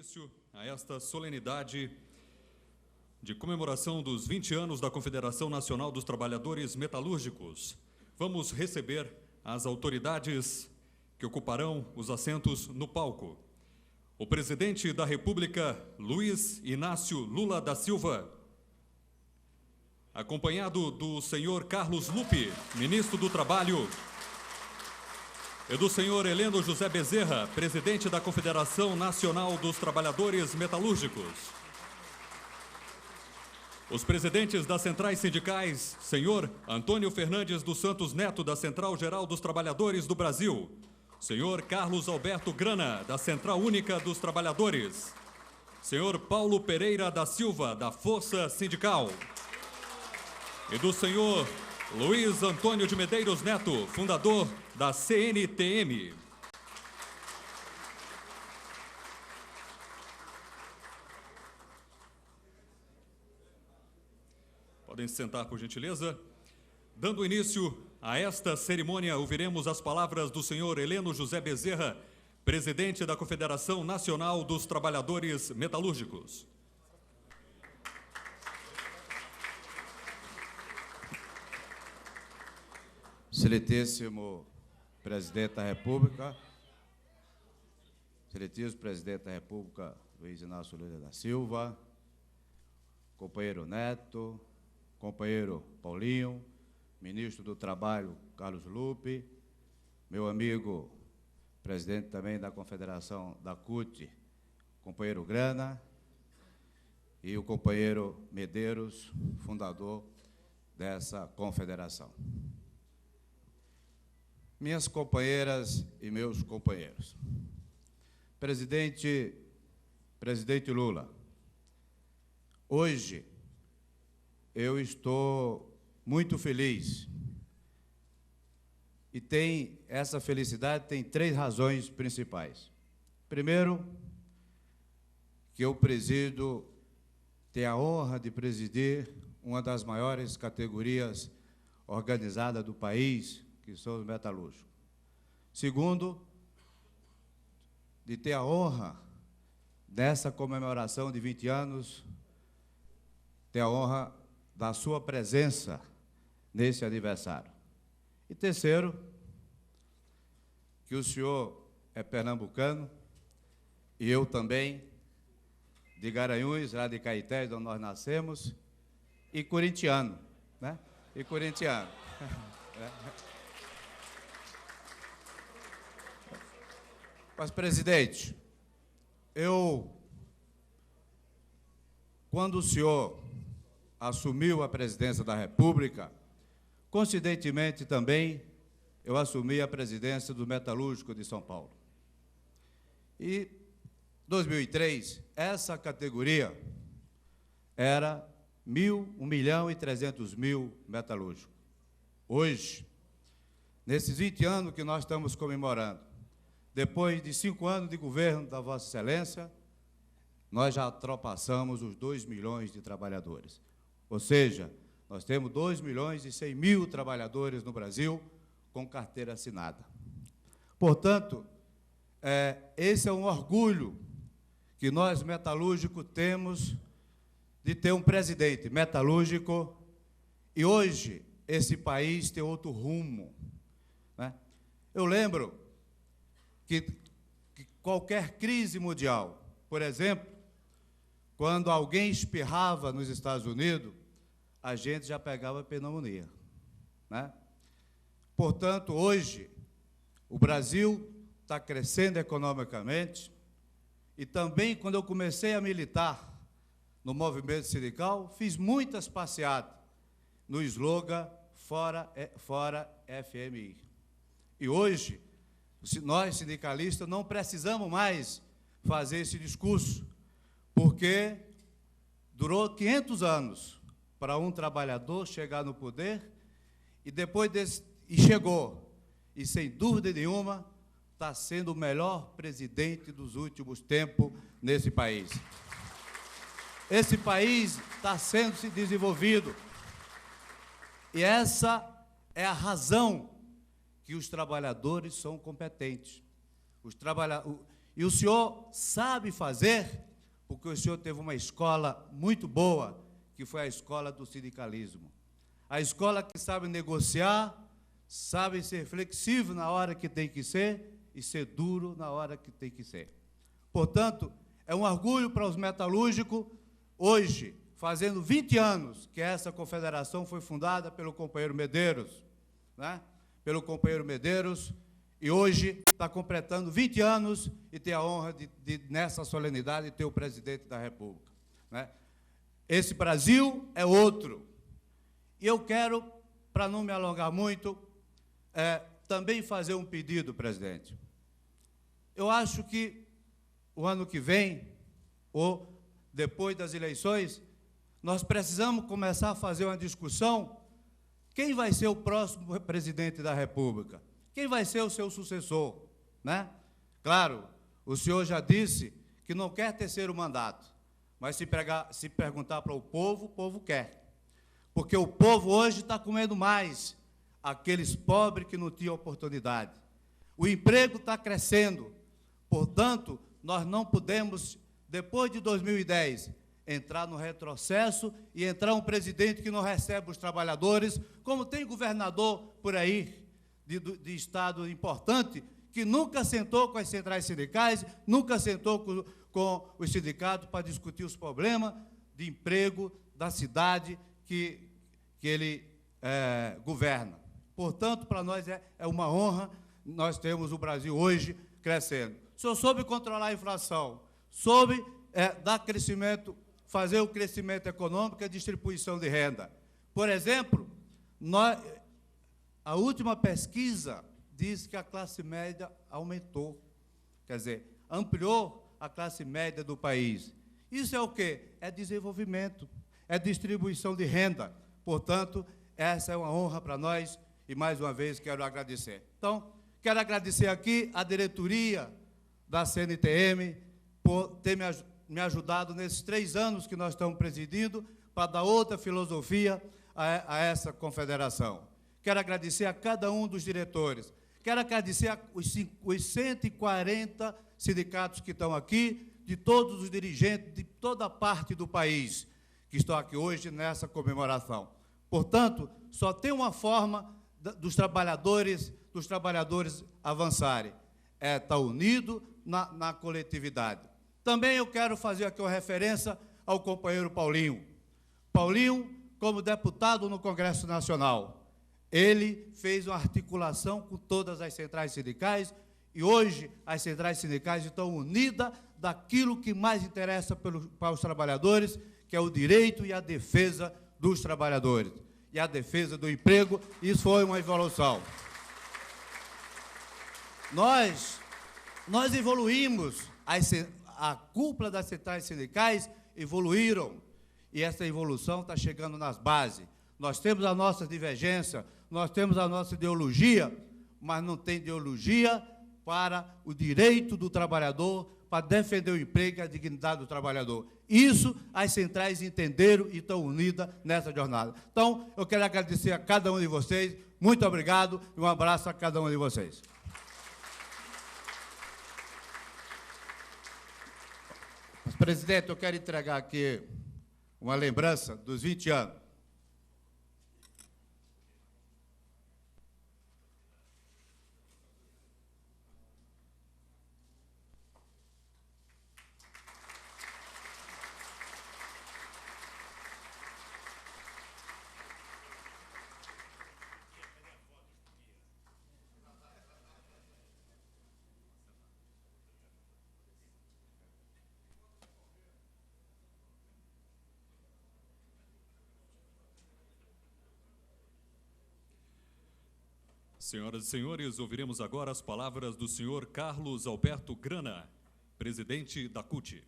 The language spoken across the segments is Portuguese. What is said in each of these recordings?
início a esta solenidade de comemoração dos 20 anos da Confederação Nacional dos Trabalhadores Metalúrgicos. Vamos receber as autoridades que ocuparão os assentos no palco. O presidente da República, Luiz Inácio Lula da Silva, acompanhado do senhor Carlos Lupe, ministro do Trabalho, e do senhor Heleno José Bezerra, presidente da Confederação Nacional dos Trabalhadores Metalúrgicos. Os presidentes das centrais sindicais, senhor Antônio Fernandes dos Santos Neto, da Central Geral dos Trabalhadores do Brasil, senhor Carlos Alberto Grana, da Central Única dos Trabalhadores, senhor Paulo Pereira da Silva, da Força Sindical, e do senhor Luiz Antônio de Medeiros Neto, fundador da CNTM. Podem se sentar, por gentileza. Dando início a esta cerimônia, ouviremos as palavras do senhor Heleno José Bezerra, presidente da Confederação Nacional dos Trabalhadores Metalúrgicos. Excelentíssimo Presidente da República, excelentíssimo Presidente da República, Luiz Inácio Lula da Silva, companheiro Neto, companheiro Paulinho, ministro do Trabalho, Carlos Lupe, meu amigo, presidente também da Confederação da CUT, companheiro Grana, e o companheiro Medeiros, fundador dessa confederação. Minhas companheiras e meus companheiros, Presidente Lula, hoje eu estou muito feliz e essa felicidade tem três razões principais. Primeiro, que eu tenho a honra de presidir uma das maiores categorias organizadas do país, que são os metalúrgicos. Segundo, de ter a honra, nessa comemoração de 20 anos, ter a honra da sua presença nesse aniversário. E terceiro, que o senhor é pernambucano, e eu também, de Garanhuns, lá de Caetés, onde nós nascemos, e corintiano, né? E corintiano. Mas, presidente, quando o senhor assumiu a presidência da República, coincidentemente também eu assumi a presidência do Metalúrgico de São Paulo. E, em 2003, essa categoria era 1.300.000 metalúrgicos. Hoje, nesses 20 anos que nós estamos comemorando, depois de 5 anos de governo da Vossa Excelência, nós já ultrapassamos os 2 milhões de trabalhadores. Ou seja, nós temos 2.100.000 trabalhadores no Brasil com carteira assinada. Portanto, esse é um orgulho que nós, metalúrgicos, temos de ter um presidente metalúrgico, e hoje esse país tem outro rumo, né? Eu lembro que qualquer crise mundial, por exemplo, quando alguém espirrava nos Estados Unidos, a gente já pegava pneumonia, né? Portanto, hoje, o Brasil está crescendo economicamente, e também, quando eu comecei a militar no movimento sindical, fiz muitas passeadas no slogan Fora FMI. E hoje, nós, sindicalistas, não precisamos mais fazer esse discurso, porque durou 500 anos para um trabalhador chegar no poder, e chegou, e sem dúvida nenhuma, está sendo o melhor presidente dos últimos tempos nesse país. Esse país está sendo se desenvolvido, e essa é a razão que os trabalhadores são competentes. E o senhor sabe fazer, porque o senhor teve uma escola muito boa, que foi a escola do sindicalismo. A escola que sabe negociar, sabe ser flexível na hora que tem que ser e ser duro na hora que tem que ser. Portanto, é um orgulho para os metalúrgicos, hoje, fazendo 20 anos que essa confederação foi fundada pelo companheiro Medeiros, né? Pelo companheiro Medeiros, e hoje está completando 20 anos e tem a honra de nessa solenidade, ter o presidente da República, né? Esse Brasil é outro. E eu quero, para não me alongar muito, também fazer um pedido, presidente. Eu acho que o ano que vem, ou depois das eleições, nós precisamos começar a fazer uma discussão: quem vai ser o próximo presidente da República? Quem vai ser o seu sucessor, né? Claro, o senhor já disse que não quer terceiro mandato, mas se perguntar para o povo quer. Porque o povo hoje está comendo mais aqueles pobres que não tinham oportunidade. O emprego está crescendo, portanto, nós não podemos, depois de 2010, entrar no retrocesso e entrar um presidente que não recebe os trabalhadores, como tem governador por aí, de estado importante, que nunca sentou com as centrais sindicais, nunca sentou com os sindicatos para discutir os problemas de emprego da cidade que ele governa. Portanto, para nós é uma honra, nós temos o Brasil hoje crescendo. O senhor soube controlar a inflação, soube dar crescimento, fazer o crescimento econômico e a distribuição de renda. Por exemplo, a última pesquisa diz que a classe média aumentou, quer dizer, ampliou a classe média do país. Isso é o quê? É desenvolvimento, é distribuição de renda. Portanto, essa é uma honra para nós e, mais uma vez, quero agradecer. Então, quero agradecer aqui a diretoria da CNTM por ter me ajudado nesses 3 anos que nós estamos presidindo para dar outra filosofia a essa confederação. Quero agradecer a cada um dos diretores. Quero agradecer os 140 sindicatos que estão aqui, de todos os dirigentes de toda parte do país que estão aqui hoje nessa comemoração. Portanto, só tem uma forma dos trabalhadores avançarem, é estar unido na coletividade. Também eu quero fazer aqui uma referência ao companheiro Paulinho. Paulinho, como deputado no Congresso Nacional, ele fez uma articulação com todas as centrais sindicais e hoje as centrais sindicais estão unidas daquilo que mais interessa para os trabalhadores, que é o direito e a defesa dos trabalhadores e a defesa do emprego. Isso foi uma evolução. Nós evoluímos, a cúpula das centrais sindicais evoluíram e essa evolução está chegando nas bases. Nós temos a nossa divergência, nós temos a nossa ideologia, mas não tem ideologia para o direito do trabalhador, para defender o emprego e a dignidade do trabalhador. Isso as centrais entenderam e estão unidas nessa jornada. Então, eu quero agradecer a cada um de vocês, muito obrigado e um abraço a cada um de vocês. Mas, presidente, eu quero entregar aqui uma lembrança dos 20 anos. Senhoras e senhores, ouviremos agora as palavras do senhor Carlos Alberto Grana, presidente da CUT.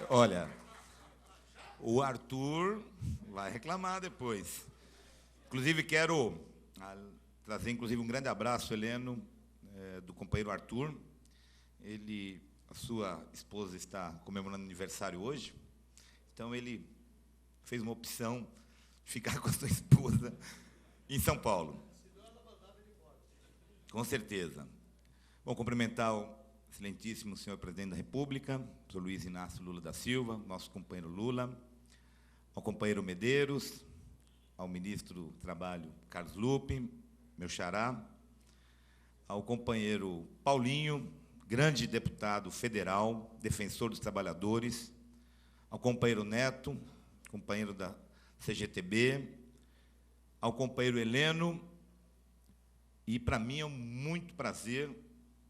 Olha, o Arthur vai reclamar depois. Inclusive, quero trazer um grande abraço, Heleno, do companheiro Arthur. A sua esposa está comemorando aniversário hoje, então ele fez uma opção de ficar com a sua esposa em São Paulo. Com certeza. Bom, cumprimentar o excelentíssimo senhor presidente da República, senhor Luiz Inácio Lula da Silva, nosso companheiro Lula, ao companheiro Medeiros, ao ministro do Trabalho, Carlos Lupe, meu xará, ao companheiro Paulinho, grande deputado federal, defensor dos trabalhadores, ao companheiro Neto, companheiro da CGTB, ao companheiro Heleno, e para mim é um muito prazer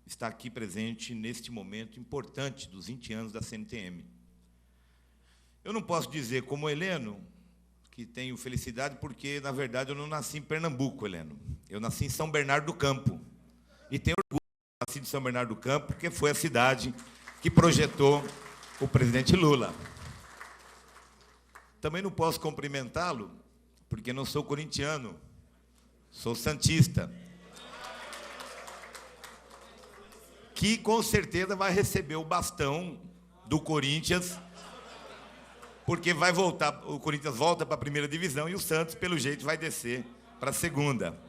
estar aqui presente neste momento importante dos 20 anos da CNTM. Eu não posso dizer como Heleno, que tenho felicidade, porque, na verdade, eu não nasci em Pernambuco, Heleno. Eu nasci em São Bernardo do Campo. E tenho orgulho de nascer em São Bernardo do Campo, porque foi a cidade que projetou o presidente Lula. Também não posso cumprimentá-lo, porque não sou corintiano, sou santista. Que, com certeza, vai receber o bastão do Corinthians, porque vai voltar, o Corinthians volta para a primeira divisão e o Santos, pelo jeito, vai descer para a segunda.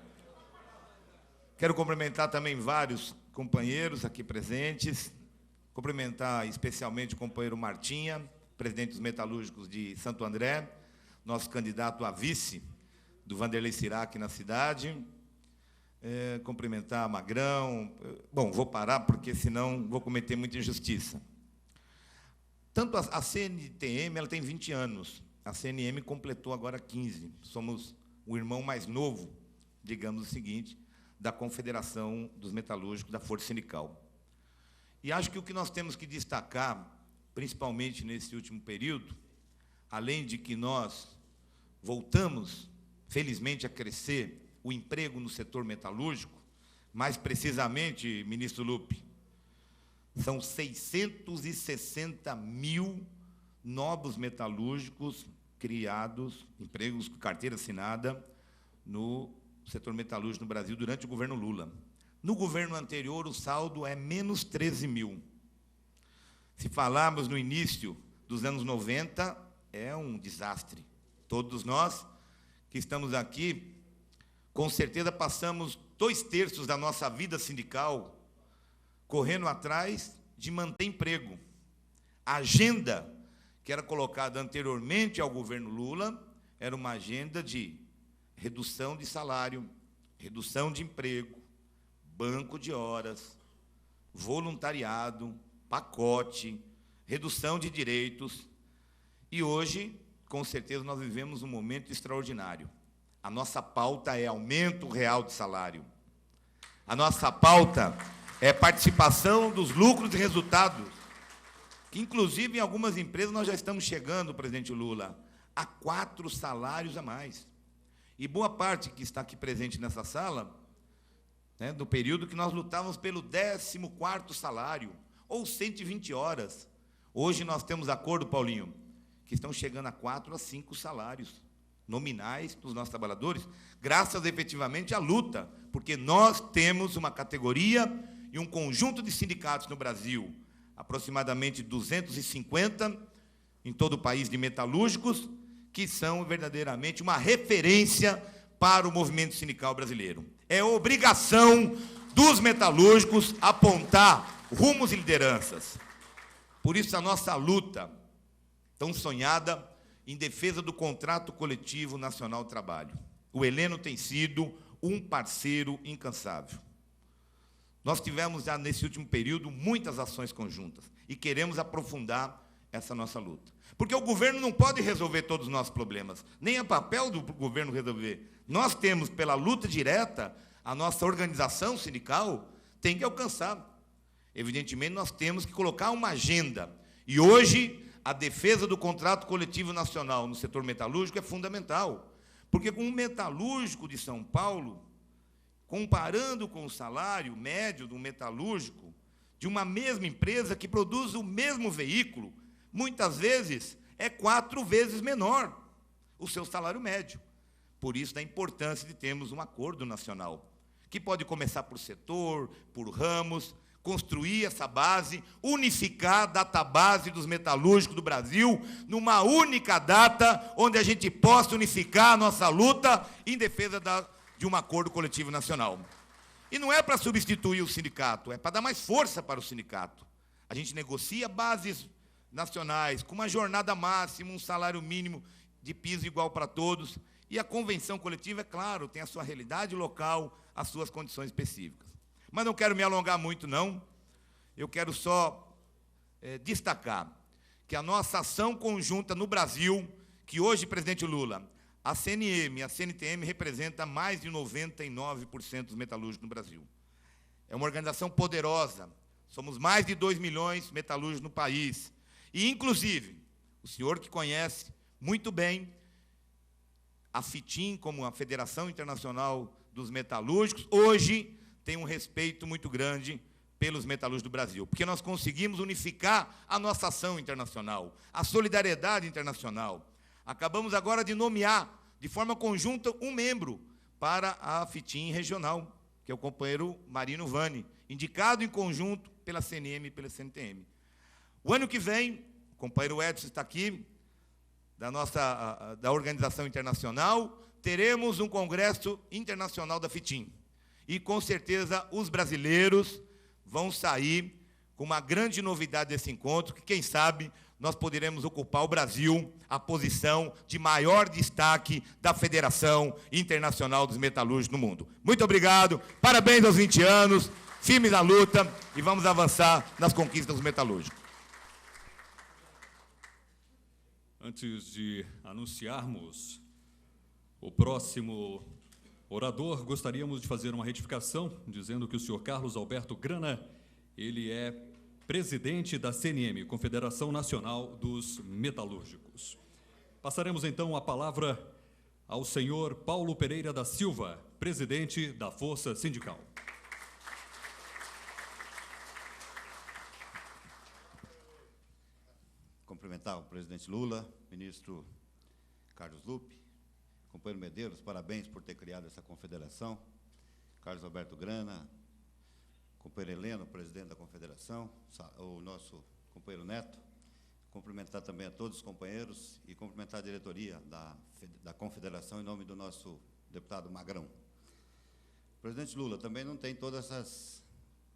Quero cumprimentar também vários companheiros aqui presentes, cumprimentar especialmente o companheiro Martinha, presidente dos metalúrgicos de Santo André, nosso candidato a vice do Vanderlei Sirac na cidade, cumprimentar Magrão. Bom, vou parar, porque senão vou cometer muita injustiça. Tanto a CNTM, ela tem 20 anos, a CNM completou agora 15. Somos o irmão mais novo, digamos o seguinte, da Confederação dos Metalúrgicos, da Força Sindical. E acho que o que nós temos que destacar, principalmente nesse último período, além de que nós voltamos, felizmente, a crescer o emprego no setor metalúrgico, mais precisamente, ministro Lupe, são 660 mil novos metalúrgicos criados, empregos com carteira assinada, no setor metalúrgico no Brasil durante o governo Lula. No governo anterior, o saldo é menos 13 mil. Se falarmos no início dos anos 90, é um desastre. Todos nós que estamos aqui, com certeza passamos 2/3 da nossa vida sindical correndo atrás de manter emprego. A agenda que era colocada anteriormente ao governo Lula era uma agenda de redução de salário, redução de emprego, banco de horas, voluntariado, pacote, redução de direitos. E hoje, com certeza, nós vivemos um momento extraordinário. A nossa pauta é aumento real de salário. A nossa pauta é participação dos lucros e resultados, que, inclusive, em algumas empresas nós já estamos chegando, presidente Lula, a 4 salários a mais. E boa parte que está aqui presente nessa sala, do período que nós lutávamos pelo 14º salário, ou 120 horas. Hoje nós temos acordo, Paulinho, que estão chegando a 4 a 5 salários nominais dos nossos trabalhadores, graças, efetivamente, à luta, porque nós temos uma categoria e um conjunto de sindicatos no Brasil, aproximadamente 250 em todo o país de metalúrgicos, que são verdadeiramente uma referência para o movimento sindical brasileiro. É obrigação dos metalúrgicos apontar rumos e lideranças. Por isso, a nossa luta, tão sonhada, em defesa do contrato coletivo nacional de trabalho. O Heleno tem sido um parceiro incansável. Nós tivemos, já nesse último período, muitas ações conjuntas e queremos aprofundar essa nossa luta. Porque o governo não pode resolver todos os nossos problemas, nem é papel do governo resolver. Nós temos, pela luta direta, a nossa organização sindical tem que alcançar. Evidentemente, nós temos que colocar uma agenda. E hoje, a defesa do contrato coletivo nacional no setor metalúrgico é fundamental. Porque com um metalúrgico de São Paulo, comparando com o salário médio do metalúrgico de uma mesma empresa que produz o mesmo veículo, muitas vezes é 4 vezes menor o seu salário médio. Por isso, da importância de termos um acordo nacional, que pode começar por setor, por ramos, construir essa base, unificar a database dos metalúrgicos do Brasil numa única data, onde a gente possa unificar a nossa luta em defesa de um acordo coletivo nacional. E não é para substituir o sindicato, é para dar mais força para o sindicato. A gente negocia bases nacionais, com uma jornada máxima, um salário mínimo de piso igual para todos. E a convenção coletiva, é claro, tem a sua realidade local, as suas condições específicas. Mas não quero me alongar muito, não. Eu quero só destacar que a nossa ação conjunta no Brasil, que hoje, presidente Lula, a CNM e a CNTM representam mais de 99% dos metalúrgicos no Brasil. É uma organização poderosa. Somos mais de 2 milhões de metalúrgicos no país. E, inclusive, o senhor que conhece muito bem a FITIM, como a Federação Internacional dos Metalúrgicos, hoje tem um respeito muito grande pelos metalúrgicos do Brasil, porque nós conseguimos unificar a nossa ação internacional, a solidariedade internacional. Acabamos agora de nomear, de forma conjunta, um membro para a FITIM regional, que é o companheiro Marino Vani, indicado em conjunto pela CNM e pela CNTM. O ano que vem, o companheiro Edson está aqui, da organização internacional, teremos um congresso internacional da FITIM. E, com certeza, os brasileiros vão sair com uma grande novidade desse encontro, que, quem sabe, nós poderemos ocupar o Brasil a posição de maior destaque da Federação Internacional dos Metalúrgicos no mundo. Muito obrigado, parabéns aos 20 anos, firmes na luta e vamos avançar nas conquistas dos metalúrgicos. Antes de anunciarmos o próximo orador, gostaríamos de fazer uma retificação, dizendo que o senhor Carlos Alberto Grana, ele é presidente da CNM, Confederação Nacional dos Metalúrgicos. Passaremos, então, a palavra ao senhor Paulo Pereira da Silva, presidente da Força Sindical. Cumprimentar o presidente Lula, ministro Carlos Lupe, companheiro Medeiros, parabéns por ter criado essa confederação, Carlos Alberto Grana, companheiro Heleno, presidente da confederação, o nosso companheiro Neto, cumprimentar também a todos os companheiros e cumprimentar a diretoria da confederação em nome do nosso deputado Magrão. Presidente Lula, também não tem todas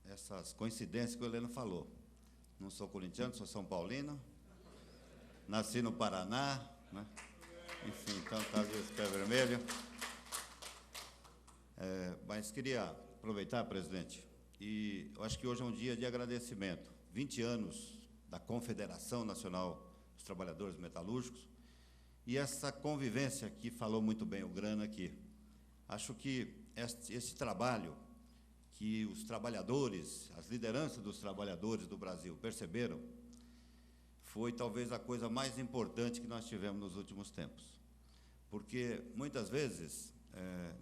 essas coincidências que o Heleno falou. Não sou corintiano, sou são paulino, nasci no Paraná, né? Enfim, então está ali esse pé vermelho. Mas queria aproveitar, presidente, e eu acho que hoje é um dia de agradecimento. 20 anos da Confederação Nacional dos Trabalhadores Metalúrgicos e essa convivência que falou muito bem o Grana aqui. Acho que esse trabalho que os trabalhadores, as lideranças dos trabalhadores do Brasil perceberam, foi talvez a coisa mais importante que nós tivemos nos últimos tempos. Porque, muitas vezes,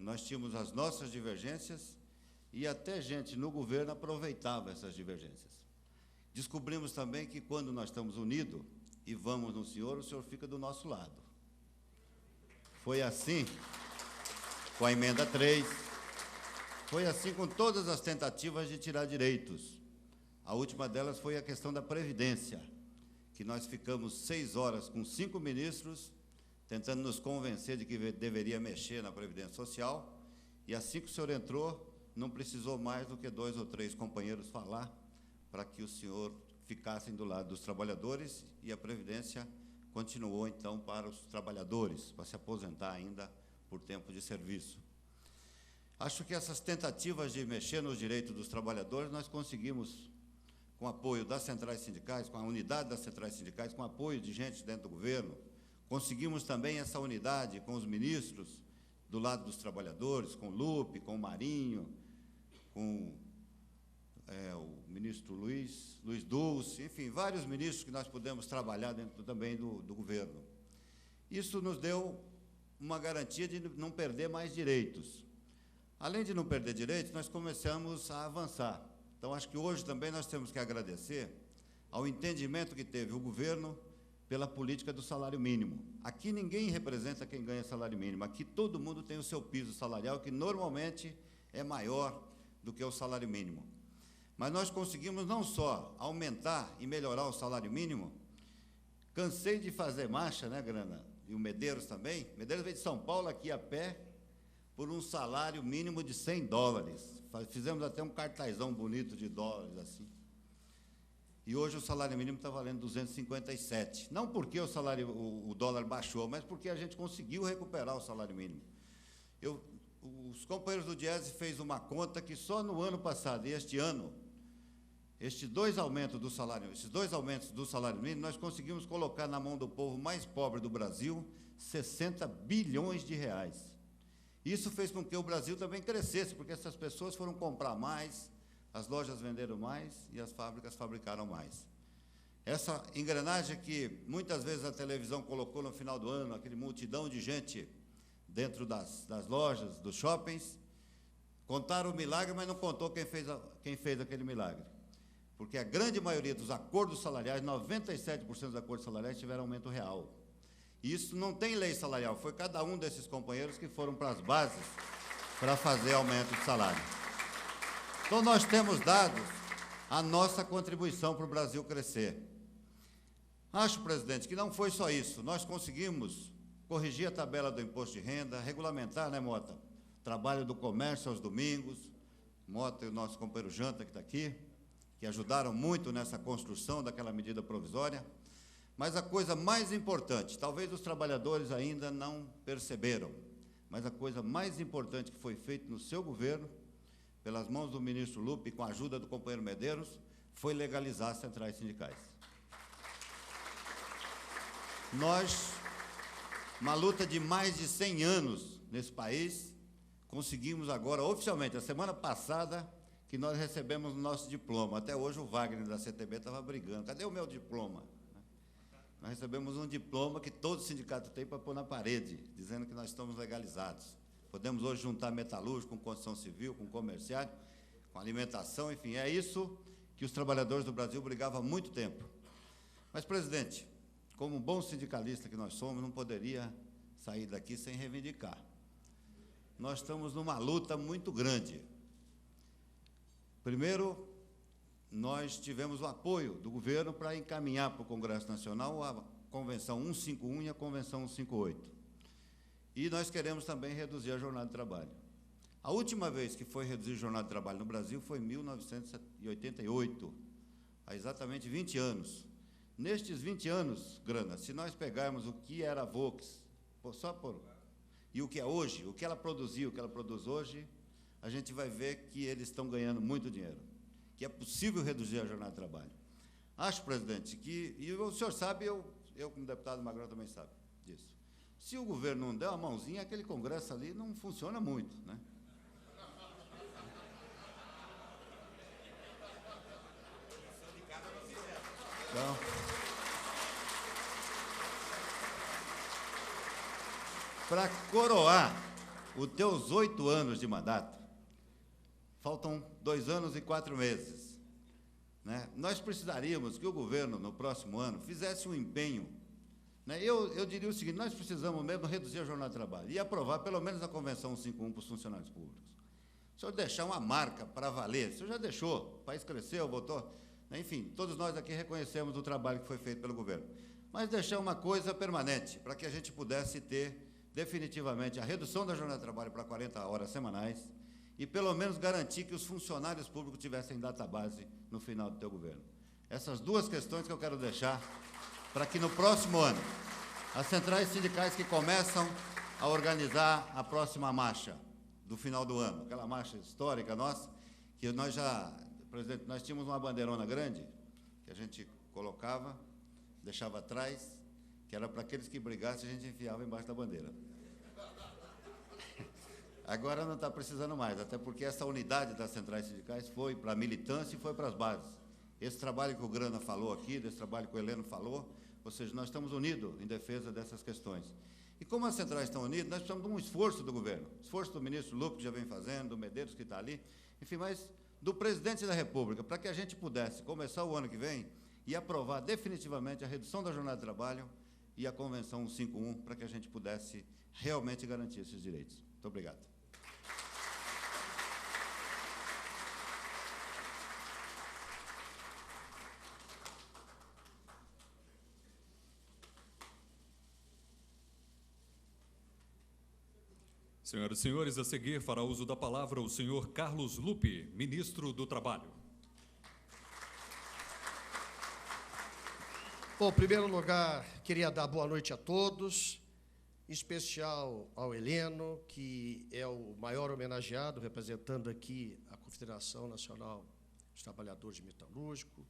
nós tínhamos as nossas divergências e até gente no governo aproveitava essas divergências. Descobrimos também que, quando nós estamos unidos e vamos no senhor, o senhor fica do nosso lado. Foi assim com a emenda 3, foi assim com todas as tentativas de tirar direitos. A última delas foi a questão da Previdência, que nós ficamos 6 horas com 5 ministros, tentando nos convencer de que deveria mexer na Previdência Social, e assim que o senhor entrou, não precisou mais do que 2 ou 3 companheiros falar para que o senhor ficasse do lado dos trabalhadores, e a Previdência continuou, então, para os trabalhadores, para se aposentar ainda por tempo de serviço. Acho que essas tentativas de mexer nos direitos dos trabalhadores, nós conseguimos, com o apoio das centrais sindicais, com a unidade das centrais sindicais, com o apoio de gente dentro do governo, conseguimos também essa unidade com os ministros do lado dos trabalhadores, com o Lupe, com o Marinho, com o ministro Luiz Dulce, enfim, vários ministros que nós pudemos trabalhar dentro também do governo. Isso nos deu uma garantia de não perder mais direitos. Além de não perder direitos, nós começamos a avançar. Então, acho que hoje também nós temos que agradecer ao entendimento que teve o governo pela política do salário mínimo. Aqui ninguém representa quem ganha salário mínimo. Aqui todo mundo tem o seu piso salarial, que normalmente é maior do que o salário mínimo. Mas nós conseguimos não só aumentar e melhorar o salário mínimo, cansei de fazer marcha, né, Grana? E o Medeiros também. Medeiros veio de São Paulo aqui a pé por um salário mínimo de $100. Fizemos até um cartazão bonito de dólares, assim. E hoje o salário mínimo está valendo 257. Não porque o dólar baixou, mas porque a gente conseguiu recuperar o salário mínimo. Os companheiros do Diese fez uma conta que só no ano passado e este ano, esses dois aumentos do salário mínimo, nós conseguimos colocar na mão do povo mais pobre do Brasil 60 bilhões de reais. Isso fez com que o Brasil também crescesse, porque essas pessoas foram comprar mais, as lojas venderam mais e as fábricas fabricaram mais. Essa engrenagem que muitas vezes a televisão colocou no final do ano, aquele multidão de gente dentro das lojas, dos shoppings, contaram o milagre, mas não contou quem fez aquele milagre. Porque a grande maioria dos acordos salariais, 97% dos acordos salariais tiveram aumento real. E isso não tem lei salarial, foi cada um desses companheiros que foram para as bases para fazer aumento de salário. Então, nós temos dado a nossa contribuição para o Brasil crescer. Acho, presidente, que não foi só isso. Nós conseguimos corrigir a tabela do imposto de renda, regulamentar, né, Mota? Trabalho do comércio aos domingos, Mota e o nosso companheiro Janta, que está aqui, que ajudaram muito nessa construção daquela medida provisória. Mas a coisa mais importante, talvez os trabalhadores ainda não perceberam, mas a coisa mais importante que foi feita no seu governo, pelas mãos do ministro Lupe, com a ajuda do companheiro Medeiros, foi legalizar as centrais sindicais. Nós, uma luta de mais de 100 anos nesse país, conseguimos agora, oficialmente, a semana passada, que nós recebemos o nosso diploma. Até hoje o Wagner da CTB estava brigando. Cadê o meu diploma? Nós recebemos um diploma que todo sindicato tem para pôr na parede, dizendo que nós estamos legalizados. Podemos hoje juntar metalúrgico com construção civil, com comerciário, com alimentação, enfim, é isso que os trabalhadores do Brasil brigavam há muito tempo. Mas, presidente, como um bom sindicalista que nós somos, não poderia sair daqui sem reivindicar. Nós estamos numa luta muito grande. Primeiro, nós tivemos o apoio do governo para encaminhar para o Congresso Nacional a Convenção 151 e a Convenção 158. E nós queremos também reduzir a jornada de trabalho. A última vez que foi reduzir a jornada de trabalho no Brasil foi em 1988, há exatamente 20 anos. Nestes 20 anos, Grana, se nós pegarmos o que era a Volks, e o que é hoje, o que ela produziu, o que ela produz hoje, a gente vai ver que eles estão ganhando muito dinheiro, que é possível reduzir a jornada de trabalho. Acho, presidente, que, e o senhor sabe, eu como deputado Magrão também sabe disso, se o governo não der uma mãozinha, aquele congresso ali não funciona muito, né? Então, para coroar os teus 8 anos de mandato, faltam 2 anos e 4 meses. Né? Nós precisaríamos que o governo, no próximo ano, fizesse um empenho. Né? Eu diria o seguinte, nós precisamos mesmo reduzir a jornada de trabalho e aprovar pelo menos a Convenção 151 para os funcionários públicos. O senhor deixar uma marca para valer, o senhor já deixou, o país cresceu, voltou, né? Enfim, todos nós aqui reconhecemos o trabalho que foi feito pelo governo. Mas deixar uma coisa permanente, para que a gente pudesse ter definitivamente a redução da jornada de trabalho para 40 horas semanais e pelo menos garantir que os funcionários públicos tivessem database no final do teu governo. Essas duas questões que eu quero deixar para que no próximo ano as centrais sindicais que começam a organizar a próxima marcha do final do ano, aquela marcha histórica nossa, que nós já, presidente, nós tínhamos uma bandeirona grande que a gente colocava, deixava atrás, que era para aqueles que brigassem, a gente enfiava embaixo da bandeira. Agora não está precisando mais, até porque essa unidade das centrais sindicais foi para a militância e foi para as bases. Esse trabalho que o Grana falou aqui, desse trabalho que o Heleno falou, ou seja, nós estamos unidos em defesa dessas questões. E como as centrais estão unidas, nós precisamos de um esforço do governo, esforço do ministro Lupe, que já vem fazendo, do Medeiros, que está ali, enfim, mas do presidente da República, para que a gente pudesse começar o ano que vem e aprovar definitivamente a redução da jornada de trabalho e a Convenção 151, para que a gente pudesse realmente garantir esses direitos. Muito obrigado. Senhoras e senhores, a seguir fará uso da palavra o senhor Carlos Lupe, ministro do Trabalho. Bom, em primeiro lugar, queria dar boa noite a todos, em especial ao Heleno, que é o maior homenageado, representando aqui a Confederação Nacional dos Trabalhadores Metalúrgicos,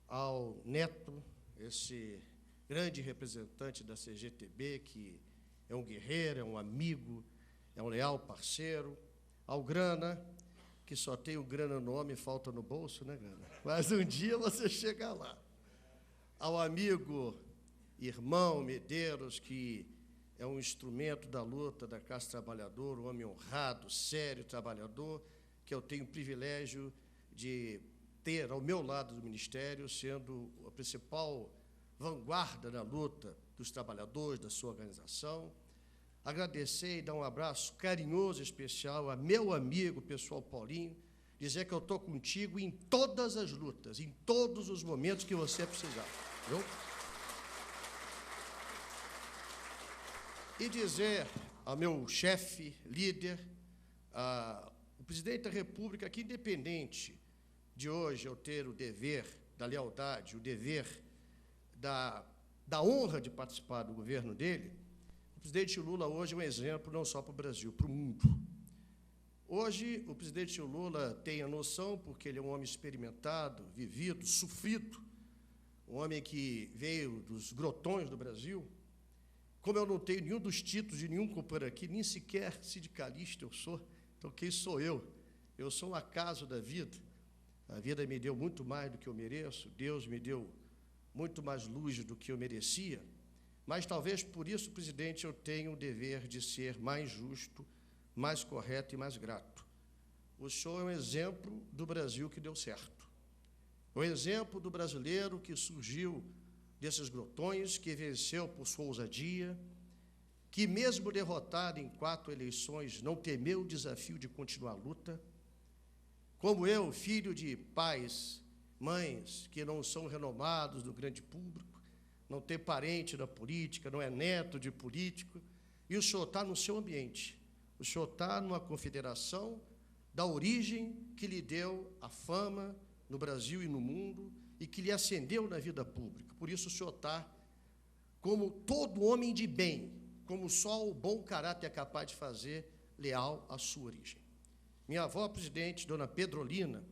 ao Neto, esse grande representante da CGTB, que é um guerreiro, é um amigo, é um leal parceiro, ao Grana, que só tem o Grana no nome e falta no bolso, né, Grana? Mas um dia você chega lá. Ao amigo, irmão Medeiros, que é um instrumento da luta da classe trabalhadora, um homem honrado, sério, trabalhador, que eu tenho o privilégio de ter ao meu lado do Ministério, sendo a principal vanguarda na luta dos trabalhadores, da sua organização. Agradecer e dar um abraço carinhoso e especial a meu amigo, pessoal Paulinho, dizer que eu estou contigo em todas as lutas, em todos os momentos que você precisar. Viu? E dizer ao meu chefe, líder, o presidente da República, que independente de hoje eu ter o dever da lealdade, o dever da honra de participar do governo dele, o presidente Lula hoje é um exemplo não só para o Brasil, para o mundo. Hoje, o presidente Lula tem a noção, porque ele é um homem experimentado, vivido, sofrido, um homem que veio dos grotões do Brasil. Como eu não tenho nenhum dos títulos de nenhum companheiro aqui, nem sequer sindicalista eu sou, então quem sou eu? Eu sou um acaso da vida. A vida me deu muito mais do que eu mereço, Deus me deu muito mais luz do que eu merecia, mas talvez por isso, presidente, eu tenho o dever de ser mais justo, mais correto e mais grato. O senhor é um exemplo do Brasil que deu certo. O exemplo do brasileiro que surgiu desses grotões, que venceu por sua ousadia, que mesmo derrotado em 4 eleições, não temeu o desafio de continuar a luta. Como eu, filho de pais, mães que não são renomados do grande público, não tem parente na política, não é neto de político, e o senhor está no seu ambiente. O senhor está numa confederação da origem que lhe deu a fama no Brasil e no mundo e que lhe acendeu na vida pública. Por isso o senhor está, como todo homem de bem, como só o bom caráter é capaz de fazer, leal à sua origem. Minha avó, presidente, dona Pedrolina,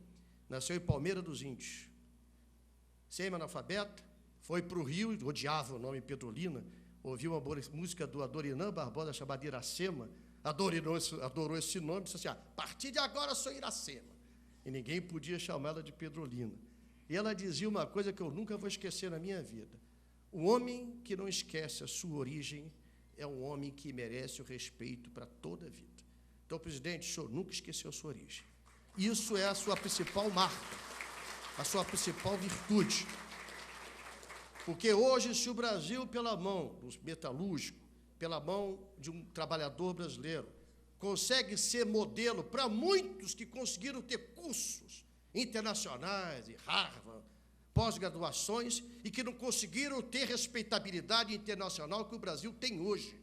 nasceu em Palmeira dos Índios. Semi-analfabeta, foi para o Rio, odiava o nome Pedrolina, ouviu uma música do Adorinã Barbosa chamada Iracema, adorou esse nome, disse assim, a partir de agora sou Iracema. E ninguém podia chamá-la de Pedrolina. E ela dizia uma coisa que eu nunca vou esquecer na minha vida. O homem que não esquece a sua origem é um homem que merece o respeito para toda a vida. Então, presidente, o senhor nunca esqueceu a sua origem. Isso é a sua principal marca, a sua principal virtude. Porque hoje, se o Brasil, pela mão dos metalúrgicos, pela mão de um trabalhador brasileiro, consegue ser modelo para muitos que conseguiram ter cursos internacionais, de Harvard, pós-graduações, e que não conseguiram ter respeitabilidade internacional que o Brasil tem hoje.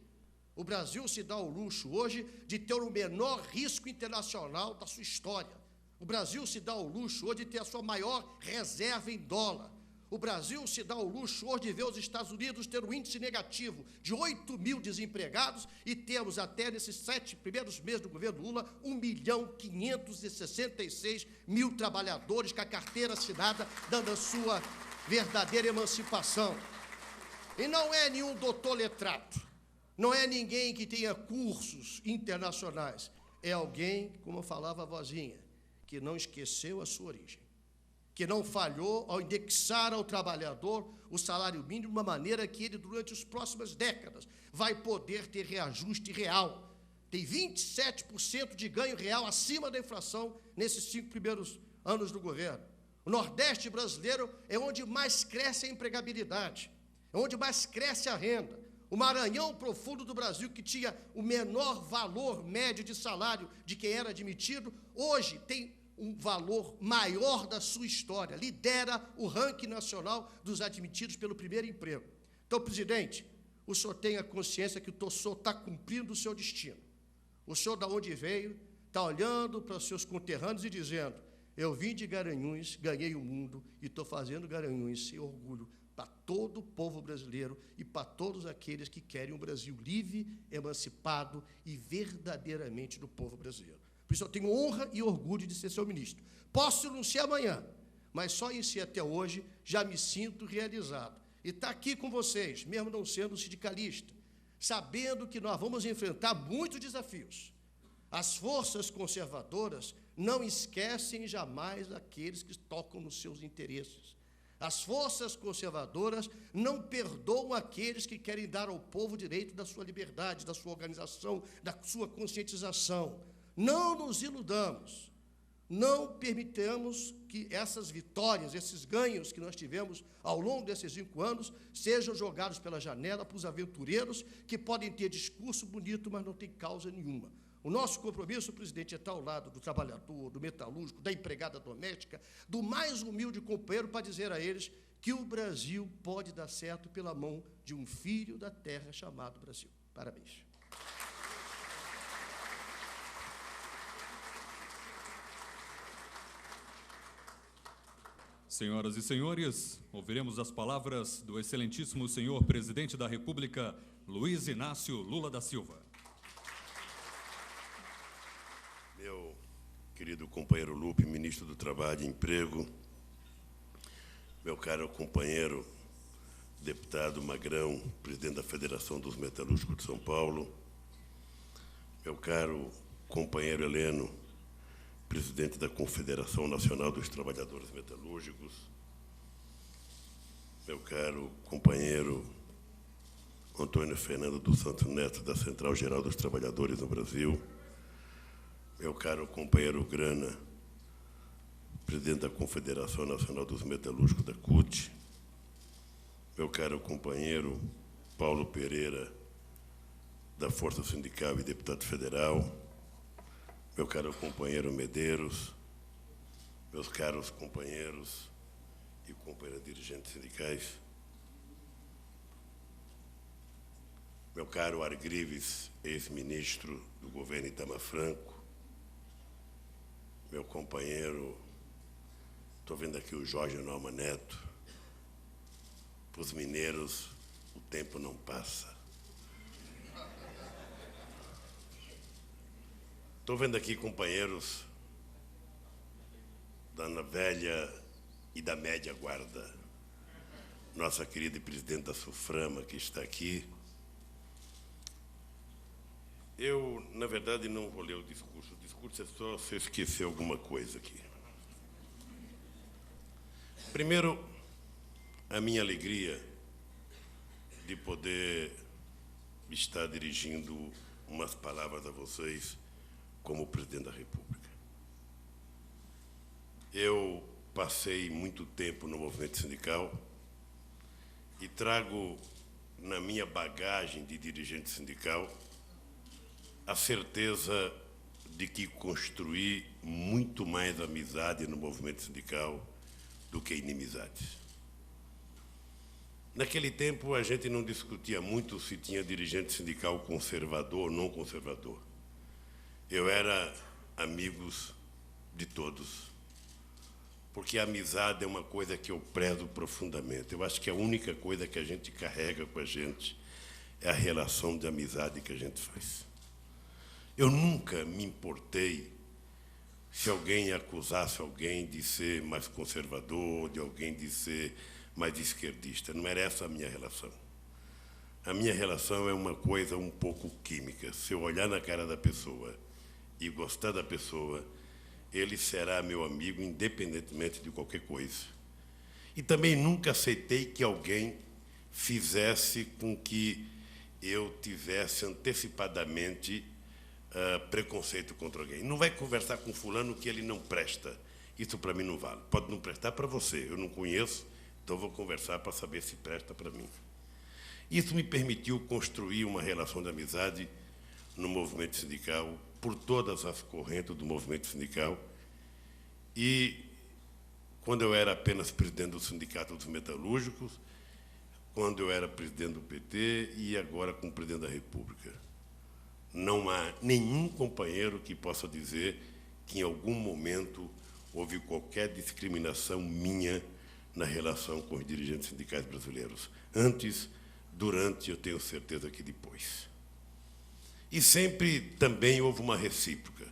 O Brasil se dá o luxo hoje de ter o menor risco internacional da sua história. O Brasil se dá o luxo hoje de ter a sua maior reserva em dólar. O Brasil se dá o luxo hoje de ver os Estados Unidos ter um índice negativo de 8 mil desempregados e temos até nesses 7 primeiros meses do governo Lula 1.566.000 trabalhadores com a carteira assinada, dando a sua verdadeira emancipação. E não é nenhum doutor letrado, não é ninguém que tenha cursos internacionais, é alguém, como falava a vozinha, que não esqueceu a sua origem, que não falhou ao indexar ao trabalhador o salário mínimo de uma maneira que ele, durante as próximas décadas, vai poder ter reajuste real. Tem 27% de ganho real acima da inflação nesses 5 primeiros anos do governo. O Nordeste brasileiro é onde mais cresce a empregabilidade, é onde mais cresce a renda. O Maranhão profundo do Brasil, que tinha o menor valor médio de salário de quem era admitido, hoje tem um valor maior da sua história, lidera o ranking nacional dos admitidos pelo primeiro emprego. Então, presidente, o senhor tenha consciência que o senhor está cumprindo o seu destino. O senhor, da onde veio, está olhando para os seus conterrâneos e dizendo: eu vim de Garanhuns, ganhei o mundo e estou fazendo Garanhuns sem orgulho para todo o povo brasileiro e para todos aqueles que querem um Brasil livre, emancipado e verdadeiramente do povo brasileiro. Por isso eu tenho honra e orgulho de ser seu ministro. Posso não ser amanhã, mas só em si até hoje já me sinto realizado. E estar aqui com vocês, mesmo não sendo sindicalista, sabendo que nós vamos enfrentar muitos desafios. As forças conservadoras não esquecem jamais aqueles que tocam nos seus interesses. As forças conservadoras não perdoam aqueles que querem dar ao povo o direito da sua liberdade, da sua organização, da sua conscientização. Não nos iludamos, não permitamos que essas vitórias, esses ganhos que nós tivemos ao longo desses 5 anos, sejam jogados pela janela para os aventureiros que podem ter discurso bonito, mas não tem causa nenhuma. O nosso compromisso, presidente, é estar ao lado do trabalhador, do metalúrgico, da empregada doméstica, do mais humilde companheiro, para dizer a eles que o Brasil pode dar certo pela mão de um filho da terra chamado Brasil. Parabéns. Senhoras e senhores, ouviremos as palavras do excelentíssimo senhor presidente da República, Luiz Inácio Lula da Silva. Meu querido companheiro Lupe, ministro do Trabalho e Emprego, meu caro companheiro deputado Magrão, presidente da Federação dos Metalúrgicos de São Paulo, meu caro companheiro Heleno, presidente da Confederação Nacional dos Trabalhadores Metalúrgicos, meu caro companheiro Antônio Fernando dos Santos Neto, da Central Geral dos Trabalhadores no Brasil, meu caro companheiro Grana, presidente da Confederação Nacional dos Metalúrgicos da CUT, meu caro companheiro Paulo Pereira, da Força Sindical e deputado federal, meu caro companheiro Medeiros, meus caros companheiros e companheiras dirigentes sindicais, meu caro Argrives, ex-ministro do governo Itamar Franco, meu companheiro, estou vendo aqui o Jorge Norma Neto, para os mineiros o tempo não passa. Estou vendo aqui companheiros da velha e da média guarda, nossa querida presidente da SUFRAMA, que está aqui. Eu, na verdade, não vou ler o discurso é só se eu esquecer alguma coisa aqui. Primeiro, a minha alegria de poder estar dirigindo umas palavras a vocês como presidente da República. Eu passei muito tempo no movimento sindical e trago na minha bagagem de dirigente sindical a certeza de que construí muito mais amizade no movimento sindical do que inimizades. Naquele tempo, a gente não discutia muito se tinha dirigente sindical conservador ou não conservador. Eu era amigos de todos, porque a amizade é uma coisa que eu prezo profundamente. Eu acho que a única coisa que a gente carrega com a gente é a relação de amizade que a gente faz. Eu nunca me importei se alguém acusasse alguém de ser mais conservador, de alguém de ser mais esquerdista. Não era essa a minha relação. A minha relação é uma coisa um pouco química. Se eu olhar na cara da pessoa e gostar da pessoa, ele será meu amigo independentemente de qualquer coisa. E também nunca aceitei que alguém fizesse com que eu tivesse antecipadamente preconceito contra alguém. Não vai conversar com fulano que ele não presta. Isso para mim não vale. Pode não prestar para você, eu não conheço, então vou conversar para saber se presta para mim. Isso me permitiu construir uma relação de amizade no movimento sindical, por todas as correntes do movimento sindical. E quando eu era apenas presidente do Sindicato dos Metalúrgicos, quando eu era presidente do PT e agora como presidente da República. não há nenhum companheiro que possa dizer que em algum momento houve qualquer discriminação minha na relação com os dirigentes sindicais brasileiros. Antes, durante, eu tenho certeza que depois. E sempre também houve uma recíproca.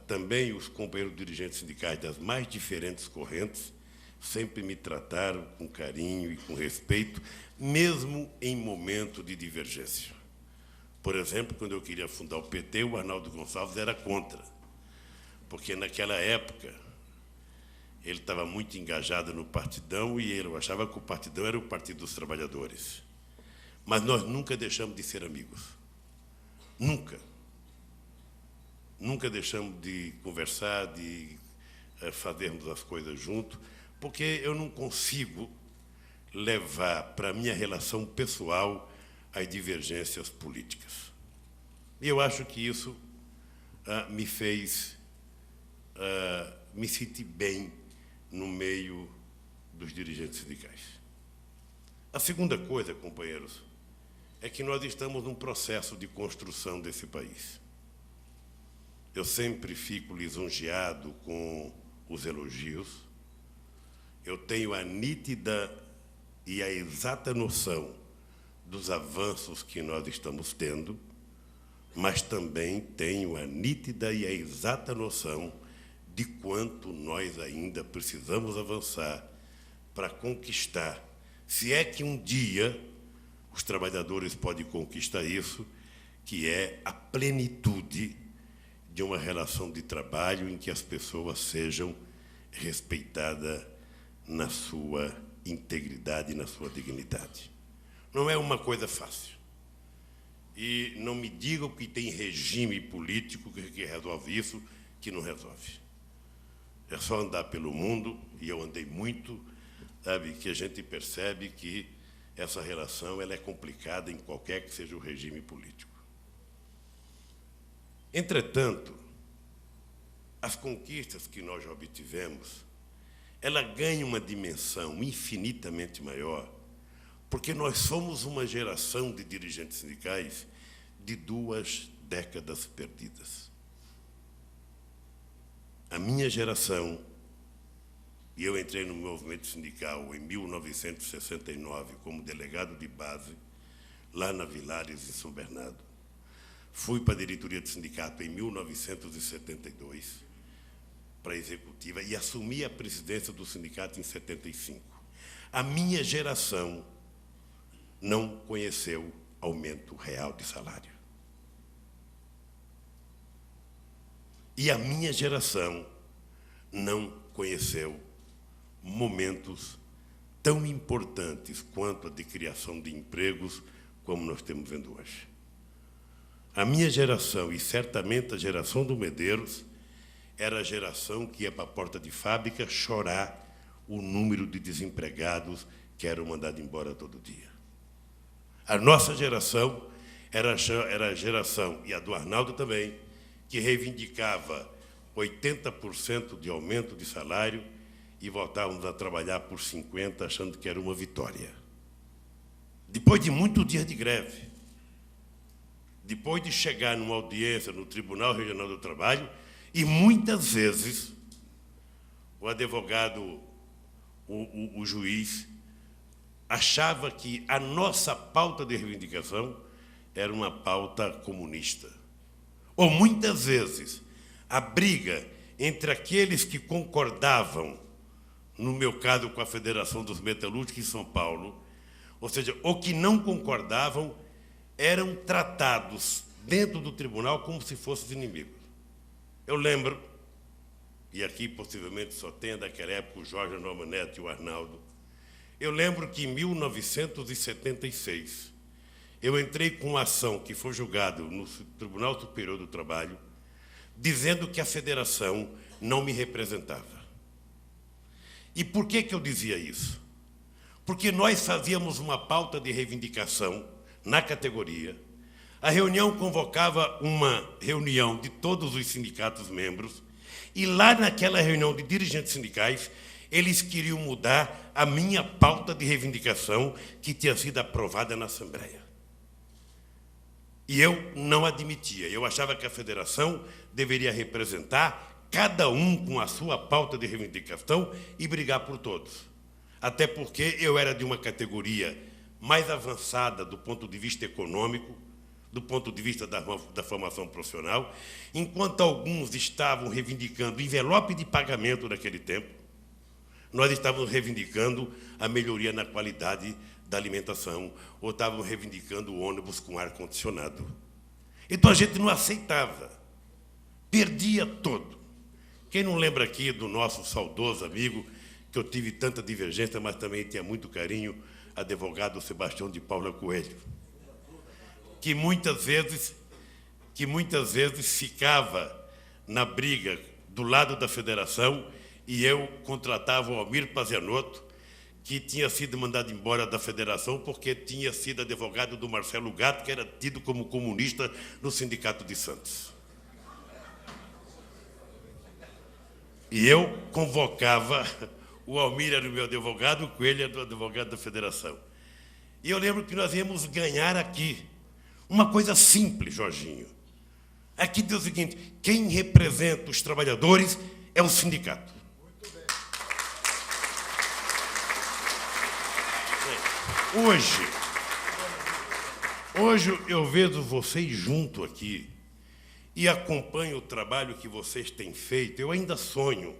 Também os companheiros dirigentes sindicais das mais diferentes correntes sempre me trataram com carinho e com respeito, mesmo em momento de divergência. Por exemplo, quando eu queria fundar o PT, o Arnaldo Gonçalves era contra, porque naquela época ele estava muito engajado no Partidão e ele achava que o Partidão era o Partido dos Trabalhadores. Mas nós nunca deixamos de ser amigos. Nunca. Nunca deixamos de conversar, de fazermos as coisas juntos, porque eu não consigo levar para a minha relação pessoal as divergências políticas. E eu acho que isso me fez me sentir bem no meio dos dirigentes sindicais. A segunda coisa, companheiros, é que nós estamos num processo de construção desse país. Eu sempre fico lisonjeado com os elogios. Eu tenho a nítida e a exata noção dos avanços que nós estamos tendo, mas também tenho a nítida e a exata noção de quanto nós ainda precisamos avançar para conquistar, se é que um dia os trabalhadores podem conquistar isso, que é a plenitude de uma relação de trabalho em que as pessoas sejam respeitadas na sua integridade e na sua dignidade. Não é uma coisa fácil. E não me digam que tem regime político que resolve isso, que não resolve. É só andar pelo mundo, e eu andei muito, sabe, que a gente percebe que essa relação ela é complicada em qualquer que seja o regime político. Entretanto, as conquistas que nós já obtivemos, ela ganha uma dimensão infinitamente maior, porque nós somos uma geração de dirigentes sindicais de 2 décadas perdidas. A minha geração, e eu entrei no movimento sindical em 1969 como delegado de base, lá na Vilares, em São Bernardo. Fui para a diretoria do sindicato em 1972, para a executiva, e assumi a presidência do sindicato em 75. A minha geração não conheceu aumento real de salário. E a minha geração não conheceu momentos tão importantes quanto a de criação de empregos como nós estamos vendo hoje. A minha geração, e certamente a geração do Medeiros, era a geração que ia para a porta de fábrica chorar o número de desempregados que eram mandados embora todo dia. A nossa geração era a geração, e a do Arnaldo também, que reivindicava 80% de aumento de salário e voltávamos a trabalhar por 50%, achando que era uma vitória. Depois de muitos dias de greve, depois de chegar numa audiência no Tribunal Regional do Trabalho, e muitas vezes o advogado, o juiz, achava que a nossa pauta de reivindicação era uma pauta comunista. Ou muitas vezes a briga entre aqueles que concordavam, no meu caso com a Federação dos Metalúrgicos em São Paulo, ou seja, ou que não concordavam, eram tratados dentro do tribunal como se fossem inimigos. Eu lembro, e aqui possivelmente só tem daquela época o Jorge Norman Neto e o Arnaldo, eu lembro que em 1976, eu entrei com uma ação que foi julgada no Tribunal Superior do Trabalho, dizendo que a federação não me representava. E por que eu dizia isso? Porque nós fazíamos uma pauta de reivindicação na categoria, a reunião convocava uma reunião de todos os sindicatos membros, e lá naquela reunião de dirigentes sindicais, eles queriam mudar a minha pauta de reivindicação que tinha sido aprovada na Assembleia. E eu não admitia. Eu achava que a federação deveria representar cada um com a sua pauta de reivindicação e brigar por todos. Até porque eu era de uma categoria mais avançada do ponto de vista econômico, do ponto de vista da formação profissional, enquanto alguns estavam reivindicando envelope de pagamento naquele tempo, nós estávamos reivindicando a melhoria na qualidade da alimentação, ou estávamos reivindicando o ônibus com ar-condicionado. Então a gente não aceitava, perdia todo. Quem não lembra aqui do nosso saudoso amigo, que eu tive tanta divergência, mas também tinha muito carinho, advogado Sebastião de Paula Coelho, que muitas vezes ficava na briga do lado da federação e eu contratava o Almir Pazianotto, que tinha sido mandado embora da federação porque tinha sido advogado do Marcelo Gato, que era tido como comunista no Sindicato de Santos. E eu convocava, o Almir era o meu advogado, o Coelho era o advogado da federação. E eu lembro que nós íamos ganhar aqui. Uma coisa simples, Jorginho. Aqui diz o seguinte: quem representa os trabalhadores é o sindicato. Hoje eu vejo vocês junto aqui e acompanho o trabalho que vocês têm feito. Eu ainda sonho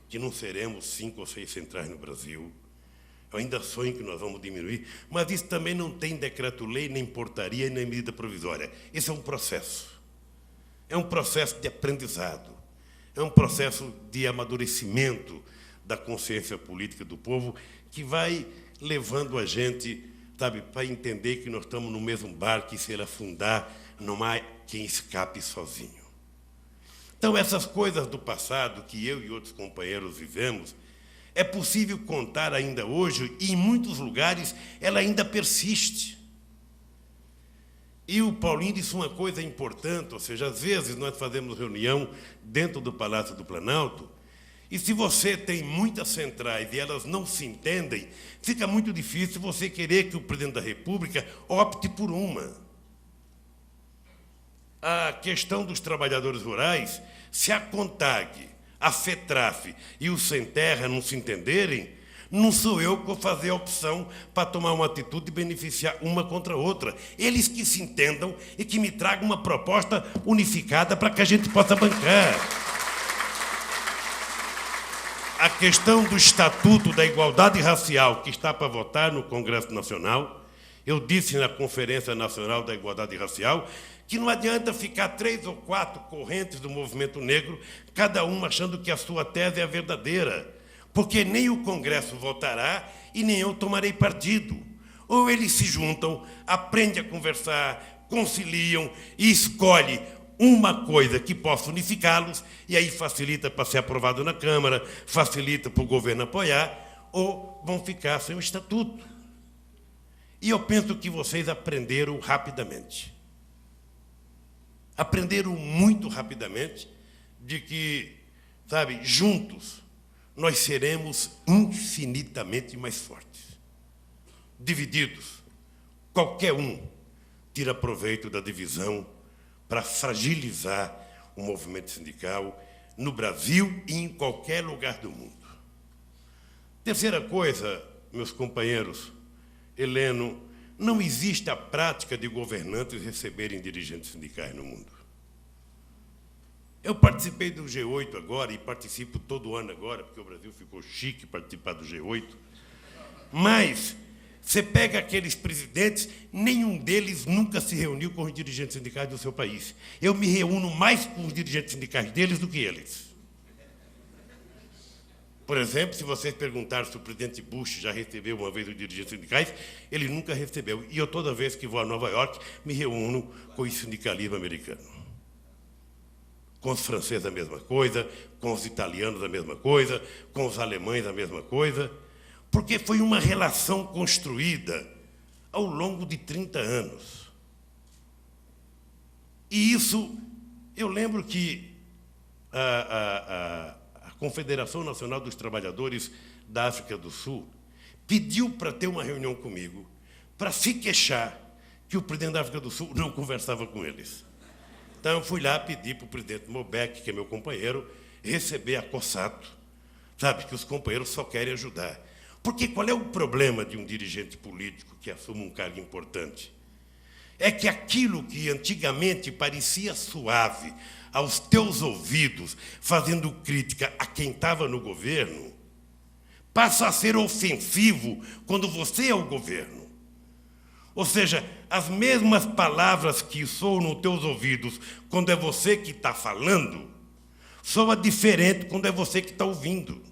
que não seremos 5 ou 6 centrais no Brasil. Eu ainda sonho que nós vamos diminuir, mas isso também não tem decreto-lei, nem portaria, nem medida provisória. Isso é um processo. É um processo de aprendizado. É um processo de amadurecimento da consciência política do povo que vai levando a gente, sabe, para entender que nós estamos no mesmo barco e se ele afundar, não há quem escape sozinho. Então, essas coisas do passado que eu e outros companheiros vivemos, é possível contar ainda hoje, e em muitos lugares ela ainda persiste. E o Paulinho disse uma coisa importante, ou seja, às vezes nós fazemos reunião dentro do Palácio do Planalto, e se você tem muitas centrais e elas não se entendem, fica muito difícil você querer que o presidente da República opte por uma. A questão dos trabalhadores rurais, se a CONTAG, a FETRAF e o Sem Terra não se entenderem, não sou eu que vou fazer a opção para tomar uma atitude e beneficiar uma contra a outra. Eles que se entendam e que me tragam uma proposta unificada para que a gente possa bancar. A questão do Estatuto da Igualdade Racial, que está para votar no Congresso Nacional, eu disse na Conferência Nacional da Igualdade Racial que não adianta ficar 3 ou 4 correntes do movimento negro, cada uma achando que a sua tese é a verdadeira, porque nem o Congresso votará e nem eu tomarei partido. Ou eles se juntam, aprendem a conversar, conciliam e escolhem uma coisa que possa unificá-los, e aí facilita para ser aprovado na Câmara, facilita para o governo apoiar, ou vão ficar sem o Estatuto. E eu penso que vocês aprenderam rapidamente. Aprenderam muito rapidamente de que, sabe, juntos nós seremos infinitamente mais fortes. Divididos, qualquer um tira proveito da divisão para fragilizar o movimento sindical no Brasil e em qualquer lugar do mundo. Terceira coisa, meus companheiros, Heleno, não existe a prática de governantes receberem dirigentes sindicais no mundo. Eu participei do G8 agora, e participo todo ano agora, porque o Brasil ficou chique participar do G8, mas você pega aqueles presidentes, nenhum deles nunca se reuniu com os dirigentes sindicais do seu país. Eu me reúno mais com os dirigentes sindicais deles do que eles. Por exemplo, se vocês perguntarem se o presidente Bush já recebeu uma vez os dirigentes sindicais, ele nunca recebeu. E eu, toda vez que vou a Nova York, me reúno com o sindicalismo americano. Com os franceses a mesma coisa, com os italianos a mesma coisa, com os alemães a mesma coisa, porque foi uma relação construída ao longo de 30 anos. E isso, eu lembro que a Confederação Nacional dos Trabalhadores da África do Sul pediu para ter uma reunião comigo, para se queixar que o presidente da África do Sul não conversava com eles. Então, eu fui lá pedir para o presidente Mobeck, que é meu companheiro, receber acossado, sabe, que os companheiros só querem ajudar. Porque qual é o problema de um dirigente político que assume um cargo importante? É que aquilo que antigamente parecia suave aos teus ouvidos, fazendo crítica a quem estava no governo, passa a ser ofensivo quando você é o governo. Ou seja, as mesmas palavras que soam nos teus ouvidos quando é você que está falando, soa diferente quando é você que está ouvindo.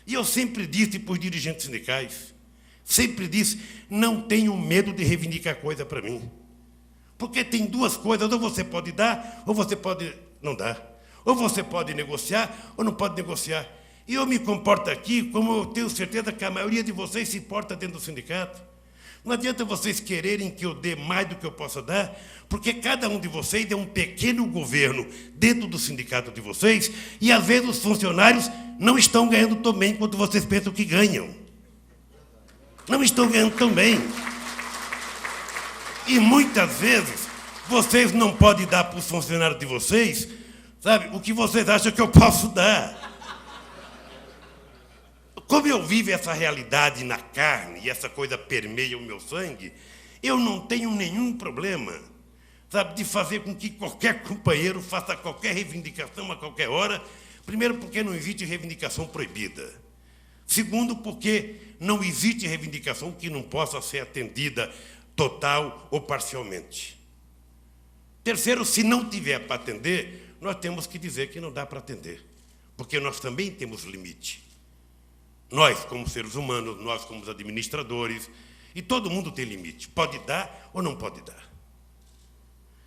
E eu sempre disse para os dirigentes sindicais, sempre disse, não tenham medo de reivindicar coisa para mim. Porque tem duas coisas, ou você pode dar, ou você pode não dar. Ou você pode negociar, ou não pode negociar. E eu me comporto aqui como eu tenho certeza que a maioria de vocês se porta dentro do sindicato. Não adianta vocês quererem que eu dê mais do que eu possa dar, porque cada um de vocês é um pequeno governo dentro do sindicato de vocês, e às vezes os funcionários não estão ganhando tão bem quanto vocês pensam que ganham. Não estão ganhando tão bem. E muitas vezes vocês não podem dar para os funcionários de vocês, sabe, o que vocês acham que eu posso dar. Como eu vivo essa realidade na carne e essa coisa permeia o meu sangue, eu não tenho nenhum problema, sabe, de fazer com que qualquer companheiro faça qualquer reivindicação a qualquer hora. Primeiro, porque não existe reivindicação proibida. Segundo, porque não existe reivindicação que não possa ser atendida total ou parcialmente. Terceiro, se não tiver para atender, nós temos que dizer que não dá para atender, porque nós também temos limite. Nós, como seres humanos, nós como administradores, e todo mundo tem limite. Pode dar ou não pode dar.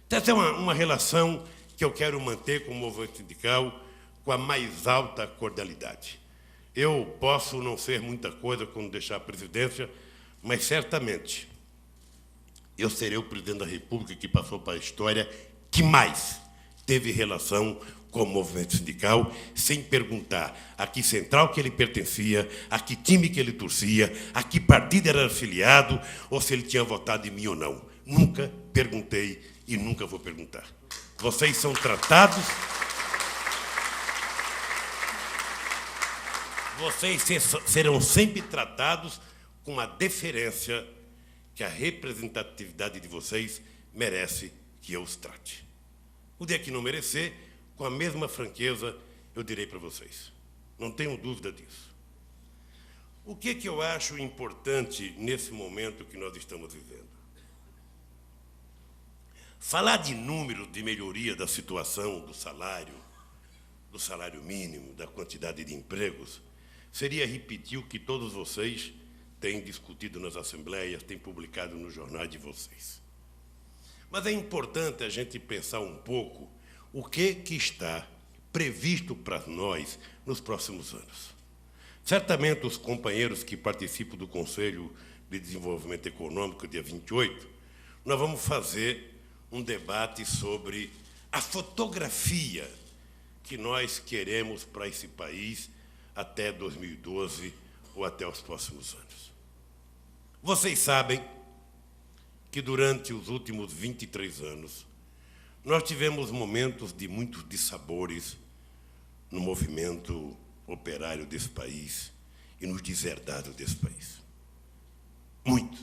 Então, essa é uma relação que eu quero manter com o movimento sindical com a mais alta cordialidade. Eu posso não ser muita coisa quando deixar a presidência, mas certamente eu serei o presidente da República que passou para a história que mais teve relação com o movimento sindical, sem perguntar a que central que ele pertencia, a que time que ele torcia, a que partido era afiliado, ou se ele tinha votado em mim ou não. Nunca perguntei e nunca vou perguntar. Vocês são tratados... Vocês serão sempre tratados com a deferência que a representatividade de vocês merece que eu os trate. O dia que não merecer, com a mesma franqueza, eu direi para vocês. Não tenho dúvida disso. O que eu acho importante nesse momento que nós estamos vivendo? Falar de números de melhoria da situação do salário mínimo, da quantidade de empregos, seria repetir o que todos vocês têm discutido nas assembleias, têm publicado nos jornais de vocês. Mas é importante a gente pensar um pouco o que está previsto para nós nos próximos anos. Certamente os companheiros que participam do Conselho de Desenvolvimento Econômico, dia 28, nós vamos fazer um debate sobre a fotografia que nós queremos para esse país até 2012 ou até os próximos anos. Vocês sabem que durante os últimos 23 anos nós tivemos momentos de muitos dissabores no movimento operário desse país e nos deserdados desse país. Muitos.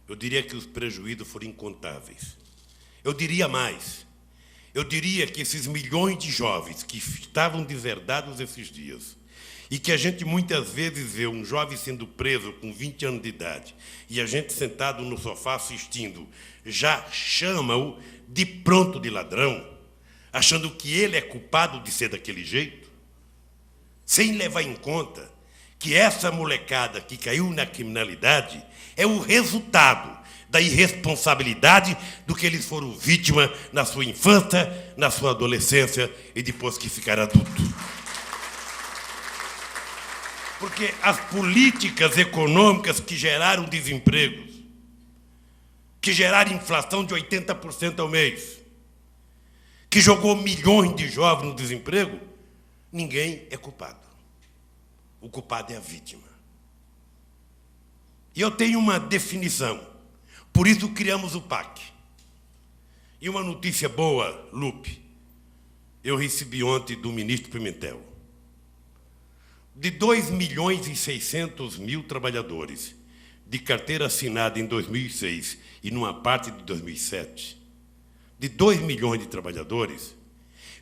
Eu diria que os prejuízos foram incontáveis. Eu diria mais. Eu diria que esses milhões de jovens que estavam deserdados esses dias e que a gente muitas vezes vê um jovem sendo preso com 20 anos de idade e a gente sentado no sofá assistindo, já chama-o de pronto de ladrão, achando que ele é culpado de ser daquele jeito, sem levar em conta que essa molecada que caiu na criminalidade é o resultado da irresponsabilidade do que eles foram vítima na sua infância, na sua adolescência e depois que ficaram adultos. Porque as políticas econômicas que geraram desemprego, que geraram inflação de 80% ao mês, que jogou milhões de jovens no desemprego, ninguém é culpado. O culpado é a vítima. E eu tenho uma definição Por isso criamos o PAC. E uma notícia boa, Lupe, eu recebi ontem do ministro Pimentel. De 2.600.000 trabalhadores de carteira assinada em 2006 e numa parte de 2007, de 2 milhões de trabalhadores,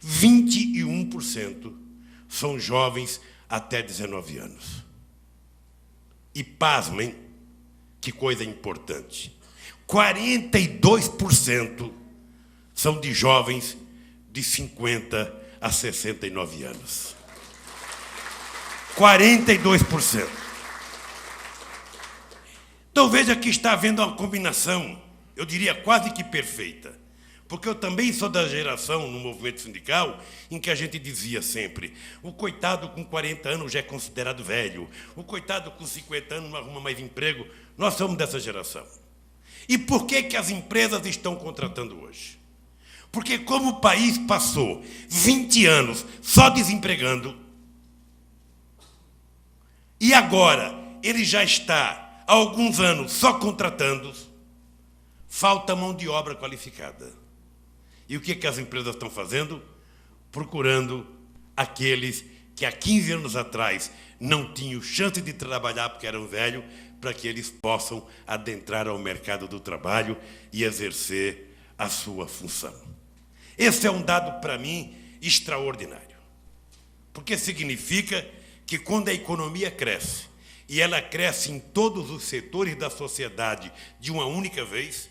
21% são jovens até 19 anos. E pasmem, que coisa importante, 42% são de jovens de 50 a 69 anos. 42%. Então veja que está havendo uma combinação, eu diria quase que perfeita. Porque eu também sou da geração, no movimento sindical, em que a gente dizia sempre: o coitado com 40 anos já é considerado velho, o coitado com 50 anos não arruma mais emprego. Nós somos dessa geração. E por que as empresas estão contratando hoje? Porque como o país passou 20 anos só desempregando, e agora ele já está há alguns anos só contratando, falta mão de obra qualificada. E o que as empresas estão fazendo? Procurando aqueles que há 15 anos atrás não tinham chance de trabalhar porque eram velhos, para que eles possam adentrar ao mercado do trabalho e exercer a sua função. Esse é um dado, para mim, extraordinário. Porque significa que quando a economia cresce, e ela cresce em todos os setores da sociedade de uma única vez,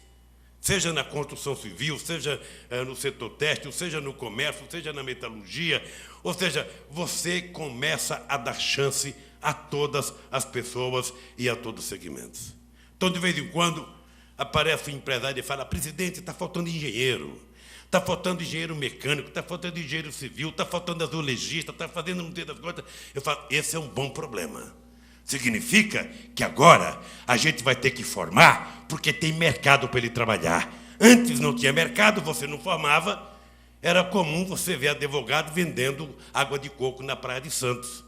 seja na construção civil, seja no setor têxtil, seja no comércio, seja na metalurgia, ou seja, você começa a dar chance a todas as pessoas e a todos os segmentos. Então, de vez em quando, aparece um empresário e fala: presidente, está faltando engenheiro, está faltando engenheiro mecânico, está faltando engenheiro civil, está faltando azulejista, está fazendo não sei das coisas. Eu falo: esse é um bom problema. Significa que agora a gente vai ter que formar porque tem mercado para ele trabalhar. Antes não tinha mercado, você não formava, era comum você ver advogado vendendo água de coco na Praia de Santos.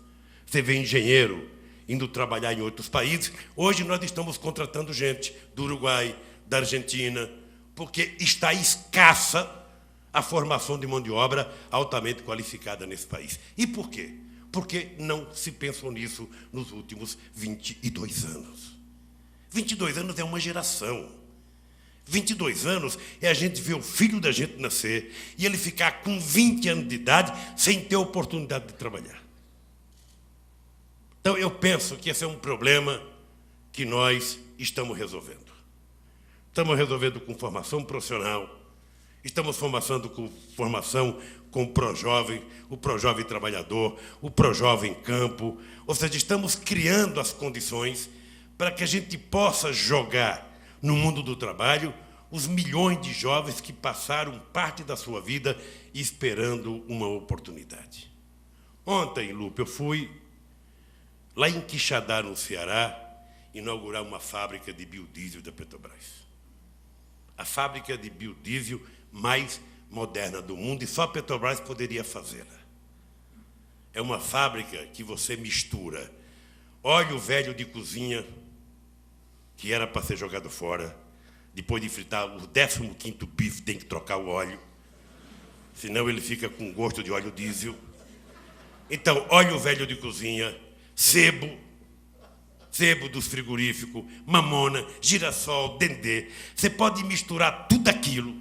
Você vê engenheiro indo trabalhar em outros países. Hoje nós estamos contratando gente do Uruguai, da Argentina, porque está escassa a formação de mão de obra altamente qualificada nesse país. E por quê? Porque não se pensou nisso nos últimos 22 anos. 22 anos é uma geração. 22 anos é a gente ver o filho da gente nascer e ele ficar com 20 anos de idade sem ter oportunidade de trabalhar. Então, eu penso que esse é um problema que nós estamos resolvendo. Estamos resolvendo com formação profissional, estamos com formação com o Projovem, o Projovem Trabalhador, o Projovem Campo, ou seja, estamos criando as condições para que a gente possa jogar no mundo do trabalho os milhões de jovens que passaram parte da sua vida esperando uma oportunidade. Ontem, Lupe, eu fui lá em Quixadá, no Ceará, inaugurar uma fábrica de biodiesel da Petrobras. A fábrica de biodiesel mais moderna do mundo, e só a Petrobras poderia fazê-la. É uma fábrica que você mistura óleo velho de cozinha, que era para ser jogado fora, depois de fritar o 15º bife, tem que trocar o óleo, senão ele fica com gosto de óleo diesel. Então, óleo velho de cozinha, sebo dos frigoríficos, mamona, girassol, dendê. Você pode misturar tudo aquilo,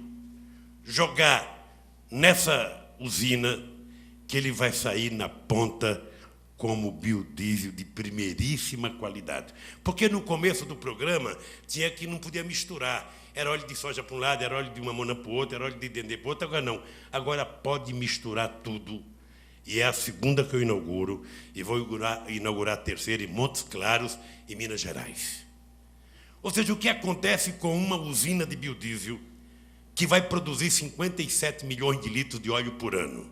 jogar nessa usina, que ele vai sair na ponta como biodiesel de primeiríssima qualidade. Porque no começo do programa tinha que não podia misturar. Era óleo de soja para um lado, era óleo de mamona para o outro, era óleo de dendê para o outro. Agora não. Agora pode misturar tudo. E é a segunda que eu inauguro, e vou inaugurar a terceira em Montes Claros, em Minas Gerais. Ou seja, o que acontece com uma usina de biodiesel que vai produzir 57 milhões de litros de óleo por ano?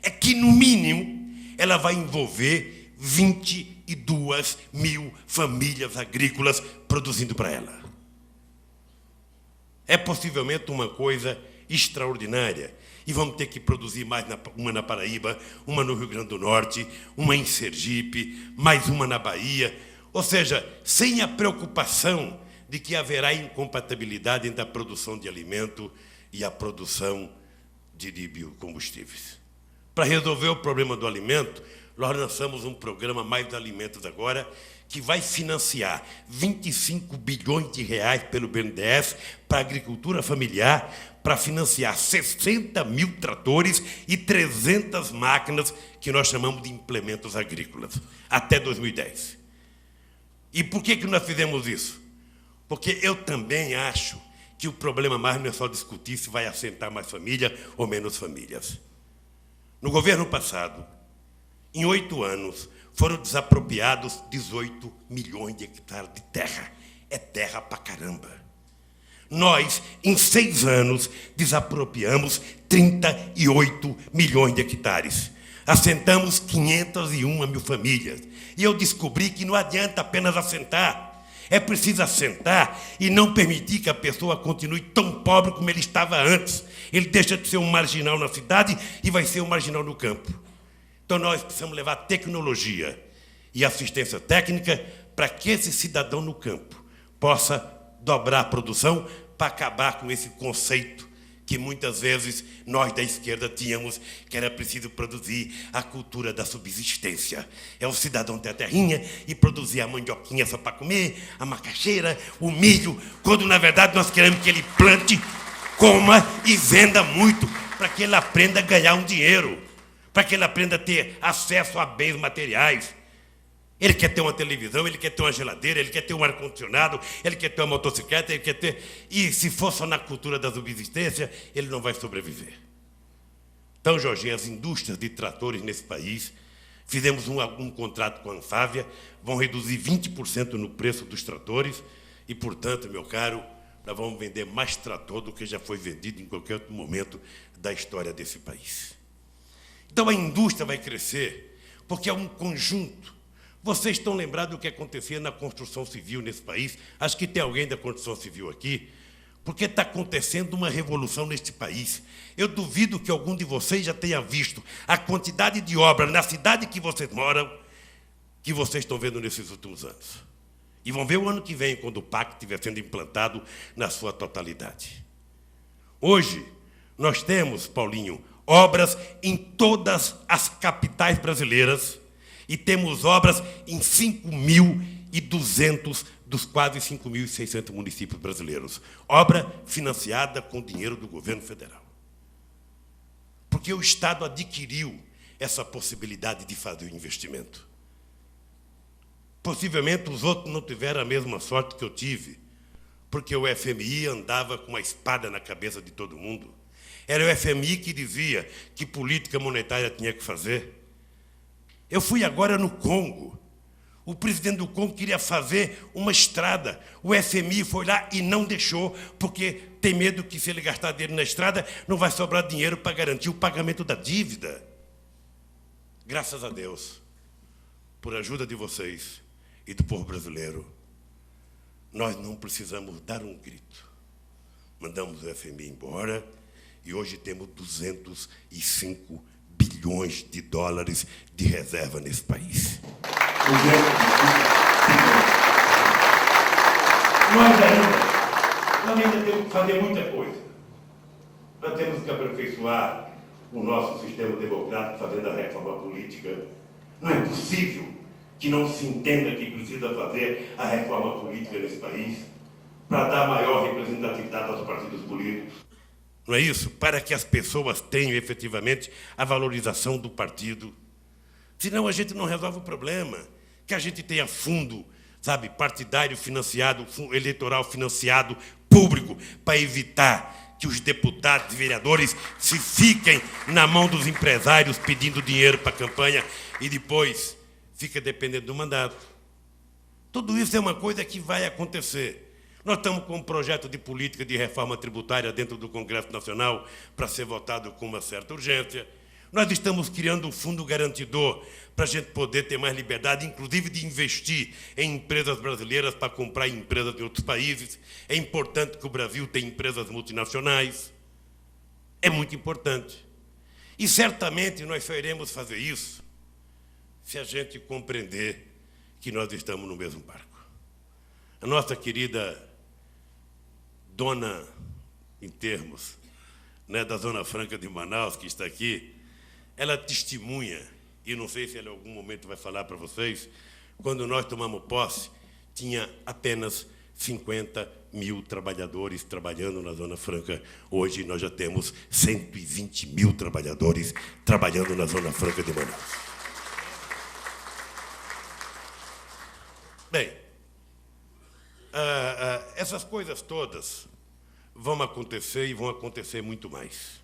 É que, no mínimo, ela vai envolver 22 mil famílias agrícolas produzindo para ela. É possivelmente uma coisa extraordinária. E vamos ter que produzir mais uma na Paraíba, uma no Rio Grande do Norte, uma em Sergipe, mais uma na Bahia. Ou seja, sem a preocupação de que haverá incompatibilidade entre a produção de alimento e a produção de biocombustíveis. Para resolver o problema do alimento, nós lançamos um programa Mais Alimentos agora, que vai financiar 25 bilhões de reais pelo BNDES para a agricultura familiar, para financiar 60 mil tratores e 300 máquinas que nós chamamos de implementos agrícolas, até 2010. E por que nós fizemos isso? Porque eu também acho que o problema mais não é só discutir se vai assentar mais família ou menos famílias. No governo passado, em 8 anos, foram desapropriados 18 milhões de hectares de terra. É terra pra caramba. Nós, em 6 anos, desapropriamos 38 milhões de hectares. Assentamos 501 mil famílias. E eu descobri que não adianta apenas assentar. É preciso assentar e não permitir que a pessoa continue tão pobre como ele estava antes. Ele deixa de ser um marginal na cidade e vai ser um marginal no campo. Então, nós precisamos levar tecnologia e assistência técnica para que esse cidadão no campo possa dobrar a produção para acabar com esse conceito que muitas vezes nós da esquerda tínhamos, que era preciso produzir a cultura da subsistência. É o cidadão ter a terrinha e produzir a mandioquinha só para comer, a macaxeira, o milho, quando, na verdade, nós queremos que ele plante, coma e venda muito, para que ele aprenda a ganhar um dinheiro, para que ele aprenda a ter acesso a bens materiais. Ele quer ter uma televisão, ele quer ter uma geladeira, ele quer ter um ar-condicionado, ele quer ter uma motocicleta, ele quer ter... E se for só na cultura da subsistência, ele não vai sobreviver. Então, Jorginho, as indústrias de tratores nesse país, fizemos um contrato com a Anfávia, vão reduzir 20% no preço dos tratores e, portanto, meu caro, nós vamos vender mais trator do que já foi vendido em qualquer outro momento da história desse país. Então, a indústria vai crescer, porque é um conjunto. Vocês estão lembrados do que acontecia na construção civil nesse país? Acho que tem alguém da construção civil aqui, porque está acontecendo uma revolução neste país. Eu duvido que algum de vocês já tenha visto a quantidade de obras na cidade que vocês moram, que vocês estão vendo nesses últimos anos. E vão ver o ano que vem, quando o PAC estiver sendo implantado na sua totalidade. Hoje, nós temos, Paulinho, obras em todas as capitais brasileiras e temos obras em 5.200 dos quase 5.600 municípios brasileiros. Obra financiada com dinheiro do governo federal. Porque o Estado adquiriu essa possibilidade de fazer o investimento. Possivelmente os outros não tiveram a mesma sorte que eu tive, porque o FMI andava com uma espada na cabeça de todo mundo. Era o FMI que dizia que política monetária tinha que fazer. Eu fui agora no Congo. O presidente do Congo queria fazer uma estrada. O FMI foi lá e não deixou, porque tem medo que, se ele gastar dinheiro na estrada, não vai sobrar dinheiro para garantir o pagamento da dívida. Graças a Deus, por ajuda de vocês e do povo brasileiro, nós não precisamos dar um grito. Mandamos o FMI embora e hoje temos 205 bilhões de dólares de reserva nesse país. Nós ainda temos que fazer muita coisa. Nós temos que aperfeiçoar o nosso sistema democrático fazendo a reforma política. Não é possível que não se entenda que precisa fazer a reforma política nesse país para dar maior representatividade aos partidos políticos. Não é isso? Para que as pessoas tenham efetivamente a valorização do partido. Senão a gente não resolve o problema. Que a gente tenha fundo, sabe, partidário financiado, fundo eleitoral financiado, público, para evitar que os deputados e vereadores se fiquem na mão dos empresários pedindo dinheiro para a campanha e depois fica dependendo do mandato. Tudo isso é uma coisa que vai acontecer. Nós estamos com um projeto de política de reforma tributária dentro do Congresso Nacional para ser votado com uma certa urgência. Nós estamos criando um fundo garantidor para a gente poder ter mais liberdade, inclusive de investir em empresas brasileiras para comprar empresas de outros países. É importante que o Brasil tenha empresas multinacionais. É muito importante. E certamente nós só iremos fazer isso se a gente compreender que nós estamos no mesmo barco. A nossa querida dona, em termos, né, da Zona Franca de Manaus, que está aqui, ela testemunha, e não sei se ela em algum momento vai falar para vocês, quando nós tomamos posse, tinha apenas 50 mil trabalhadores trabalhando na Zona Franca. Hoje nós já temos 120 mil trabalhadores trabalhando na Zona Franca de Manaus. Bem, essas coisas todas vão acontecer e vão acontecer muito mais.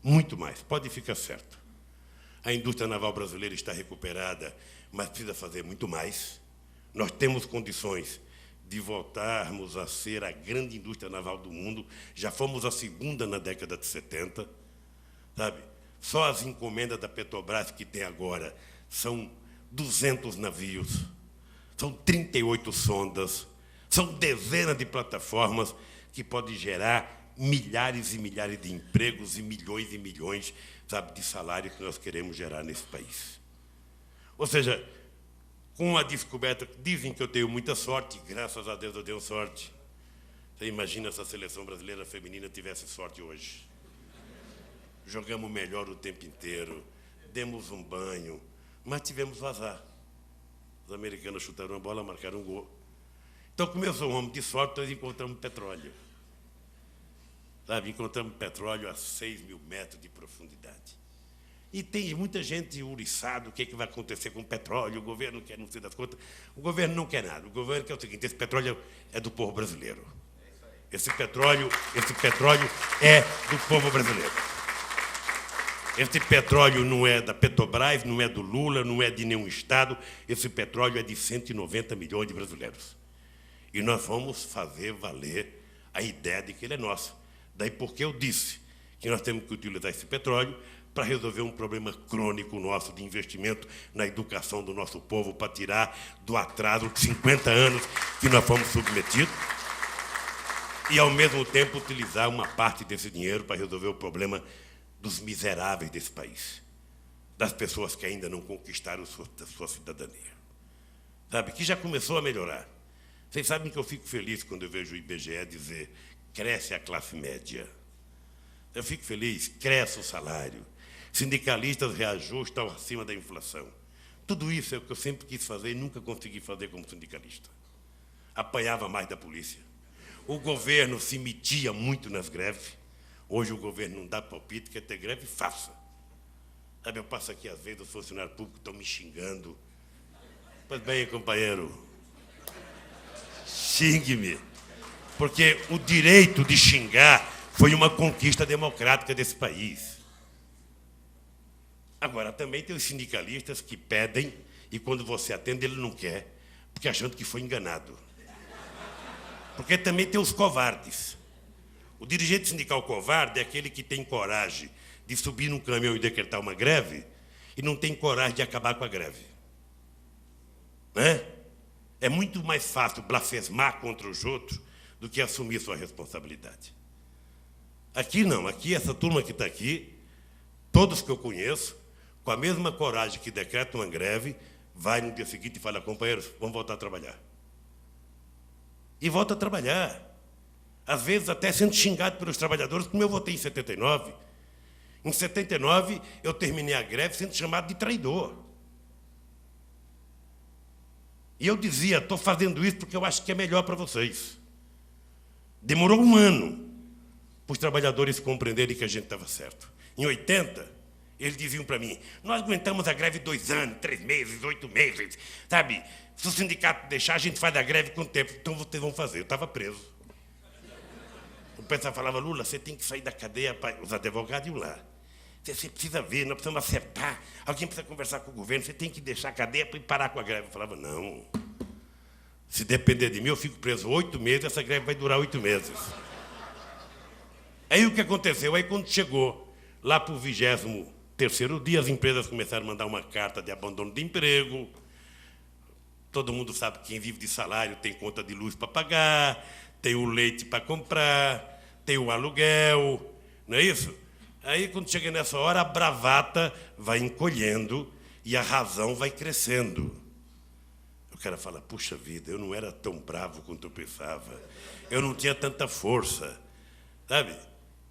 Muito mais, pode ficar certo. A indústria naval brasileira está recuperada, mas precisa fazer muito mais. Nós temos condições de voltarmos a ser a grande indústria naval do mundo. Já fomos a segunda na década de 70. Sabe? Só as encomendas da Petrobras que tem agora são 200 navios, são 38 sondas, são dezenas de plataformas que podem gerar milhares e milhares de empregos e milhões, sabe, de salários que nós queremos gerar nesse país. Ou seja, com a descoberta, dizem que eu tenho muita sorte, graças a Deus eu tenho sorte. Você imagina se a seleção brasileira feminina tivesse sorte hoje. Jogamos melhor o tempo inteiro, demos um banho, mas tivemos vazar. Os americanos chutaram a bola, marcaram um gol. Então, como eu sou um homem de sorte, nós encontramos petróleo. Sabe, encontramos petróleo a 6 mil metros de profundidade. E tem muita gente uriçada, o que vai acontecer com o petróleo, o governo quer não sei das contas. O governo não quer nada, o governo quer o seguinte: esse petróleo é do povo brasileiro. Esse petróleo é do povo brasileiro. Esse petróleo não é da Petrobras, não é do Lula, não é de nenhum Estado, esse petróleo é de 190 milhões de brasileiros. E nós vamos fazer valer a ideia de que ele é nosso. Daí porque eu disse que nós temos que utilizar esse petróleo para resolver um problema crônico nosso de investimento na educação do nosso povo, para tirar do atraso de 50 anos que nós fomos submetidos, e, ao mesmo tempo, utilizar uma parte desse dinheiro para resolver o problema dos miseráveis desse país, das pessoas que ainda não conquistaram sua cidadania. Sabe, que já começou a melhorar. Vocês sabem que eu fico feliz quando eu vejo o IBGE dizer: cresce a classe média. Eu fico feliz, cresce o salário. Sindicalistas reajustam acima da inflação. Tudo isso é o que eu sempre quis fazer e nunca consegui fazer como sindicalista. Apanhava mais da polícia. O governo se metia muito nas greves. Hoje o governo não dá palpite, quer ter greve, faça. Sabe, eu passo aqui, às vezes, os funcionários públicos estão me xingando. Pois bem, companheiro, xingue-me. Porque o direito de xingar foi uma conquista democrática desse país. Agora, também tem os sindicalistas que pedem, e quando você atende, ele não quer, porque achando que foi enganado. Porque também tem os covardes. O dirigente sindical covarde é aquele que tem coragem de subir num caminhão e decretar uma greve e não tem coragem de acabar com a greve. Né? É muito mais fácil blasfemar contra os outros do que assumir sua responsabilidade. Aqui não, aqui essa turma que está aqui, todos que eu conheço, com a mesma coragem que decreta uma greve, vai no dia seguinte e fala: companheiros, vamos voltar a trabalhar. E volta a trabalhar. Às vezes até sendo xingado pelos trabalhadores, como eu votei em 79. Em 79, eu terminei a greve sendo chamado de traidor. E eu dizia: estou fazendo isso porque eu acho que é melhor para vocês. Demorou um ano para os trabalhadores compreenderem que a gente estava certo. Em 80, eles diziam para mim: nós aguentamos a greve 2 anos, 3 meses, 8 meses. Sabe, se o sindicato deixar, a gente faz a greve com o tempo. Então vocês vão fazer. Eu estava preso. O pessoal falava: Lula, você tem que sair da cadeia. Os advogados iam lá. Você precisa ver, nós precisamos acertar. Alguém precisa conversar com o governo, você tem que deixar a cadeia para ir parar com a greve. Eu falava: não. Se depender de mim, eu fico preso 8 meses, essa greve vai durar 8 meses. Aí o que aconteceu? Aí quando chegou lá para o 23º dia, as empresas começaram a mandar uma carta de abandono de emprego. Todo mundo sabe que quem vive de salário tem conta de luz para pagar, tem o leite para comprar, tem o aluguel, não é isso? Aí, quando chega nessa hora, a bravata vai encolhendo e a razão vai crescendo. Eu cara fala, puxa vida, eu não era tão bravo quanto eu pensava. Eu não tinha tanta força, sabe?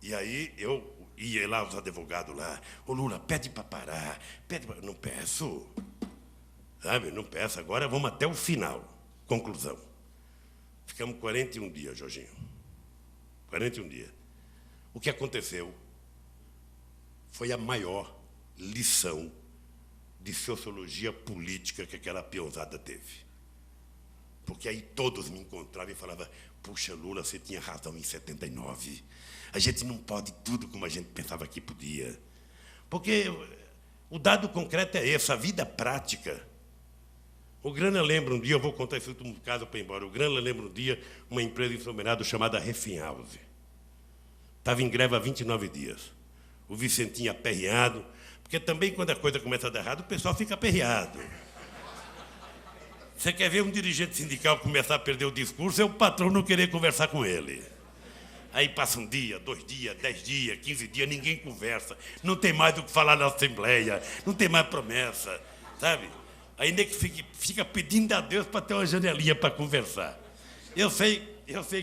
E aí eu ia lá, os advogados lá, ô Lula, pede para parar, pede pra... Não peço, sabe? Não peço, agora vamos até o final. Conclusão. Ficamos 41 dias, Jorginho. 41 dias. O que aconteceu foi a maior lição de sociologia política que aquela peãozada teve. Porque aí todos me encontravam e falavam, puxa, Lula, você tinha razão em 79. A gente não pode tudo como a gente pensava que podia. Porque o dado concreto é esse, a vida prática. O Grana lembra um dia, eu vou contar esse último caso para ir embora, o Grana lembra um dia uma empresa em São Bernardo chamada Reffinhouse. Estava em greve há 29 dias. O Vicentinho aperreado, porque também quando a coisa começa a dar errado, o pessoal fica aperreado. Você quer ver um dirigente sindical começar a perder o discurso, é o patrão não querer conversar com ele. Aí passa um dia, 2 dias, 10 dias, 15 dias, ninguém conversa. Não tem mais o que falar na Assembleia, não tem mais promessa, sabe? Aí nem que fica pedindo a Deus para ter uma janelinha para conversar. Eu sei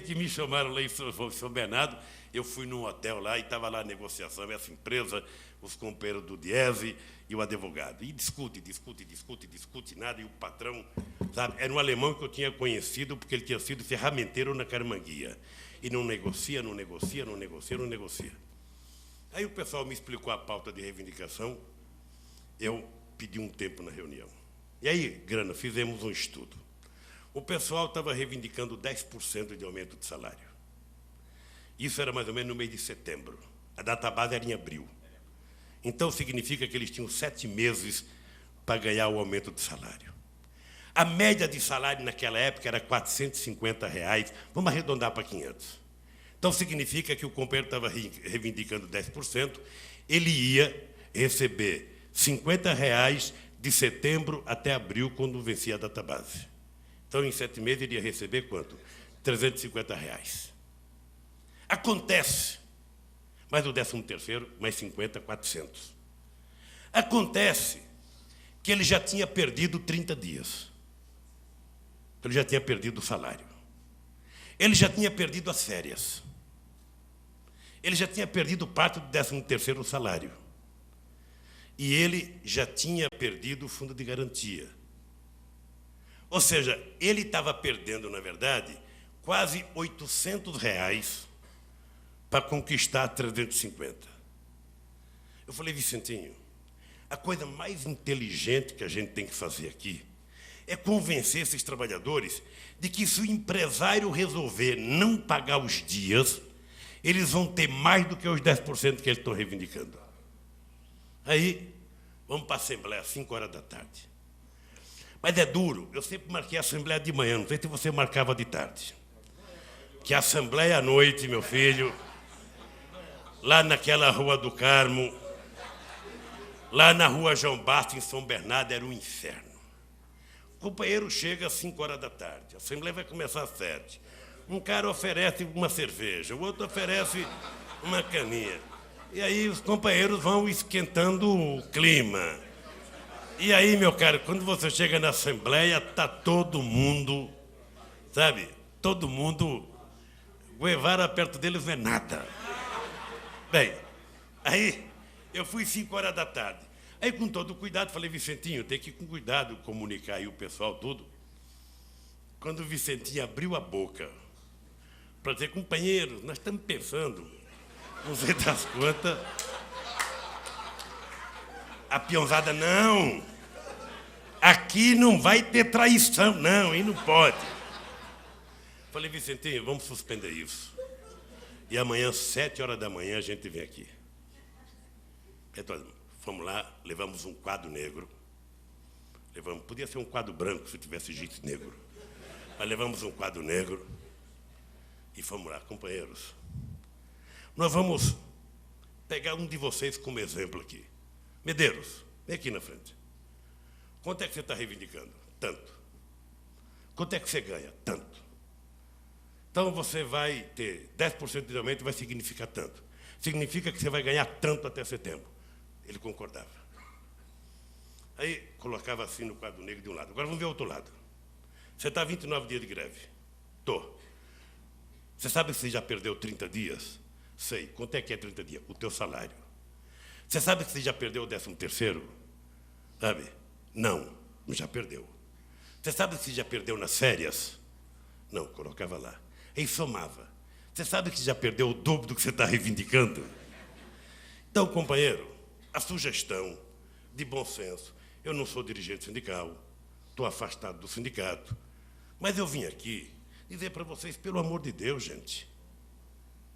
que me chamaram lá em São Bernardo, eu fui num hotel lá e estava lá a negociação, essa empresa, os companheiros do Diese e o advogado. E discute, nada, e o patrão, sabe, era um alemão que eu tinha conhecido porque ele tinha sido ferramenteiro na Caramanguia. E não negocia. Aí o pessoal me explicou a pauta de reivindicação, eu pedi um tempo na reunião. E aí, Grana, fizemos um estudo. O pessoal estava reivindicando 10% de aumento de salário. Isso era mais ou menos no mês de setembro. A database era em abril. Então, significa que eles tinham 7 meses para ganhar o aumento de salário. A média de salário naquela época era R$ 450. Vamos arredondar para 500. Então, significa que o companheiro estava reivindicando 10%, ele ia receber R$ 50 de setembro até abril, quando vencia a database. Então, em 7 meses, ele ia receber quanto? R$ 350. Acontece, mais o 13º, mais 50, 400. Acontece que ele já tinha perdido 30 dias. Ele já tinha perdido o salário. Ele já tinha perdido as férias. Ele já tinha perdido parte do 13º salário. E ele já tinha perdido o fundo de garantia. Ou seja, ele estava perdendo, na verdade, quase R$ 800 para conquistar 350. Eu falei, Vicentinho, a coisa mais inteligente que a gente tem que fazer aqui é convencer esses trabalhadores de que se o empresário resolver não pagar os dias, eles vão ter mais do que os 10% que eles estão reivindicando. Aí, vamos para a Assembleia, às 5 horas da tarde. Mas é duro, eu sempre marquei a Assembleia de manhã, não sei se você marcava de tarde. Que a Assembleia à noite, meu filho, lá naquela Rua do Carmo, lá na Rua João Bastos, em São Bernardo, era um inferno. O companheiro chega às 5 horas da tarde, a Assembleia vai começar às 7. Um cara oferece uma cerveja, o outro oferece uma caninha. E aí os companheiros vão esquentando o clima. E aí, meu caro, quando você chega na Assembleia, está todo mundo, sabe? Todo mundo, Guevara perto deles não é nada. Bem, aí eu fui 5 horas da tarde. Aí, com todo cuidado, falei, Vicentinho, tem que ir com cuidado comunicar aí o pessoal tudo. Quando o Vicentinho abriu a boca para dizer, companheiros, nós estamos pensando, não sei das quantas. A peãozada, não. Aqui não vai ter traição, não, e não pode. Falei, Vicentinho, vamos suspender isso. E amanhã, 7 horas da manhã, a gente vem aqui. Então, fomos lá, levamos um quadro negro. Podia ser um quadro branco, se tivesse giz negro. Mas levamos um quadro negro e fomos lá, companheiros. Nós vamos pegar um de vocês como exemplo aqui. Medeiros, vem aqui na frente. Quanto é que você está reivindicando? Tanto. Quanto é que você ganha? Tanto. Então você vai ter 10% de aumento, vai significar tanto. Significa que você vai ganhar tanto até setembro. Ele concordava. Aí colocava assim no quadro negro de um lado. Agora vamos ver o outro lado. Você está 29 dias de greve? Tô. Você sabe que você já perdeu 30 dias? Sei. Quanto é que é 30 dias? O teu salário. Você sabe que você já perdeu o 13º? Sabe? Não, já perdeu. Você sabe que você já perdeu nas férias? Não, colocava lá. Aí somava. Você sabe que já perdeu o dobro do que você está reivindicando? Então, companheiro, a sugestão de bom senso, eu não sou dirigente sindical, estou afastado do sindicato, mas eu vim aqui dizer para vocês, pelo amor de Deus, gente,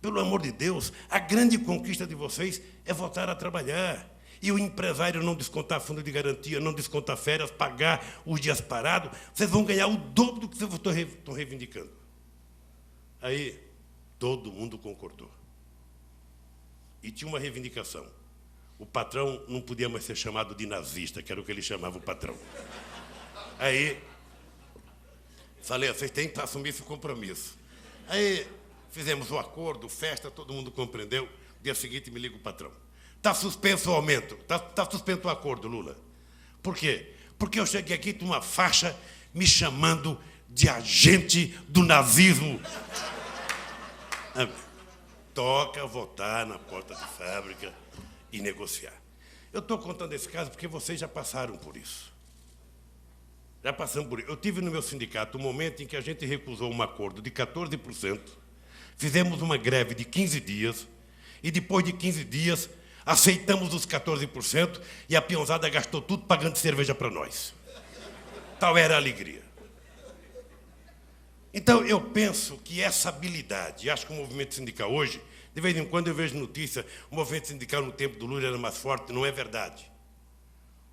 pelo amor de Deus, a grande conquista de vocês é voltar a trabalhar. E o empresário não descontar fundo de garantia, não descontar férias, pagar os dias parados, vocês vão ganhar o dobro do que vocês estão reivindicando. Aí, todo mundo concordou. E tinha uma reivindicação. O patrão não podia mais ser chamado de nazista, que era o que ele chamava o patrão. Aí, falei, vocês têm que assumir esse compromisso. Aí, fizemos o acordo, festa, todo mundo compreendeu. Dia seguinte, me liga o patrão. Está suspenso o aumento, está suspenso o acordo, Lula. Por quê? Porque eu cheguei aqui com uma faixa me chamando de agente do nazismo. Toca votar na porta de fábrica e negociar. Eu estou contando esse caso porque vocês já passaram por isso. Já passamos por isso. Eu tive no meu sindicato um momento em que a gente recusou um acordo de 14%, fizemos uma greve de 15 dias, e depois de 15 dias, aceitamos os 14% e a peãozada gastou tudo pagando cerveja para nós. Tal era a alegria. Então, eu penso que essa habilidade, acho que o movimento sindical hoje, de vez em quando eu vejo notícia, o movimento sindical no tempo do Lula era mais forte, não é verdade.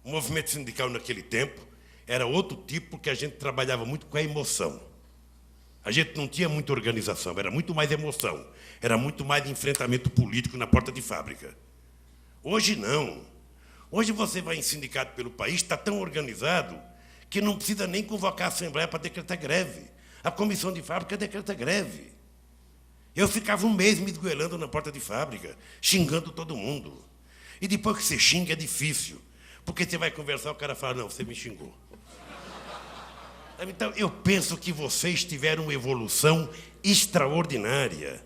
O movimento sindical naquele tempo era outro tipo, porque a gente trabalhava muito com a emoção. A gente não tinha muita organização, era muito mais emoção, era muito mais enfrentamento político na porta de fábrica. Hoje não. Hoje você vai em sindicato pelo país, está tão organizado que não precisa nem convocar a Assembleia para decretar greve. A comissão de fábrica decreta greve. Eu ficava um mês me esgoelando na porta de fábrica, xingando todo mundo. E depois que você xinga é difícil, porque você vai conversar, o cara fala, não, você me xingou. Então, eu penso que vocês tiveram uma evolução extraordinária.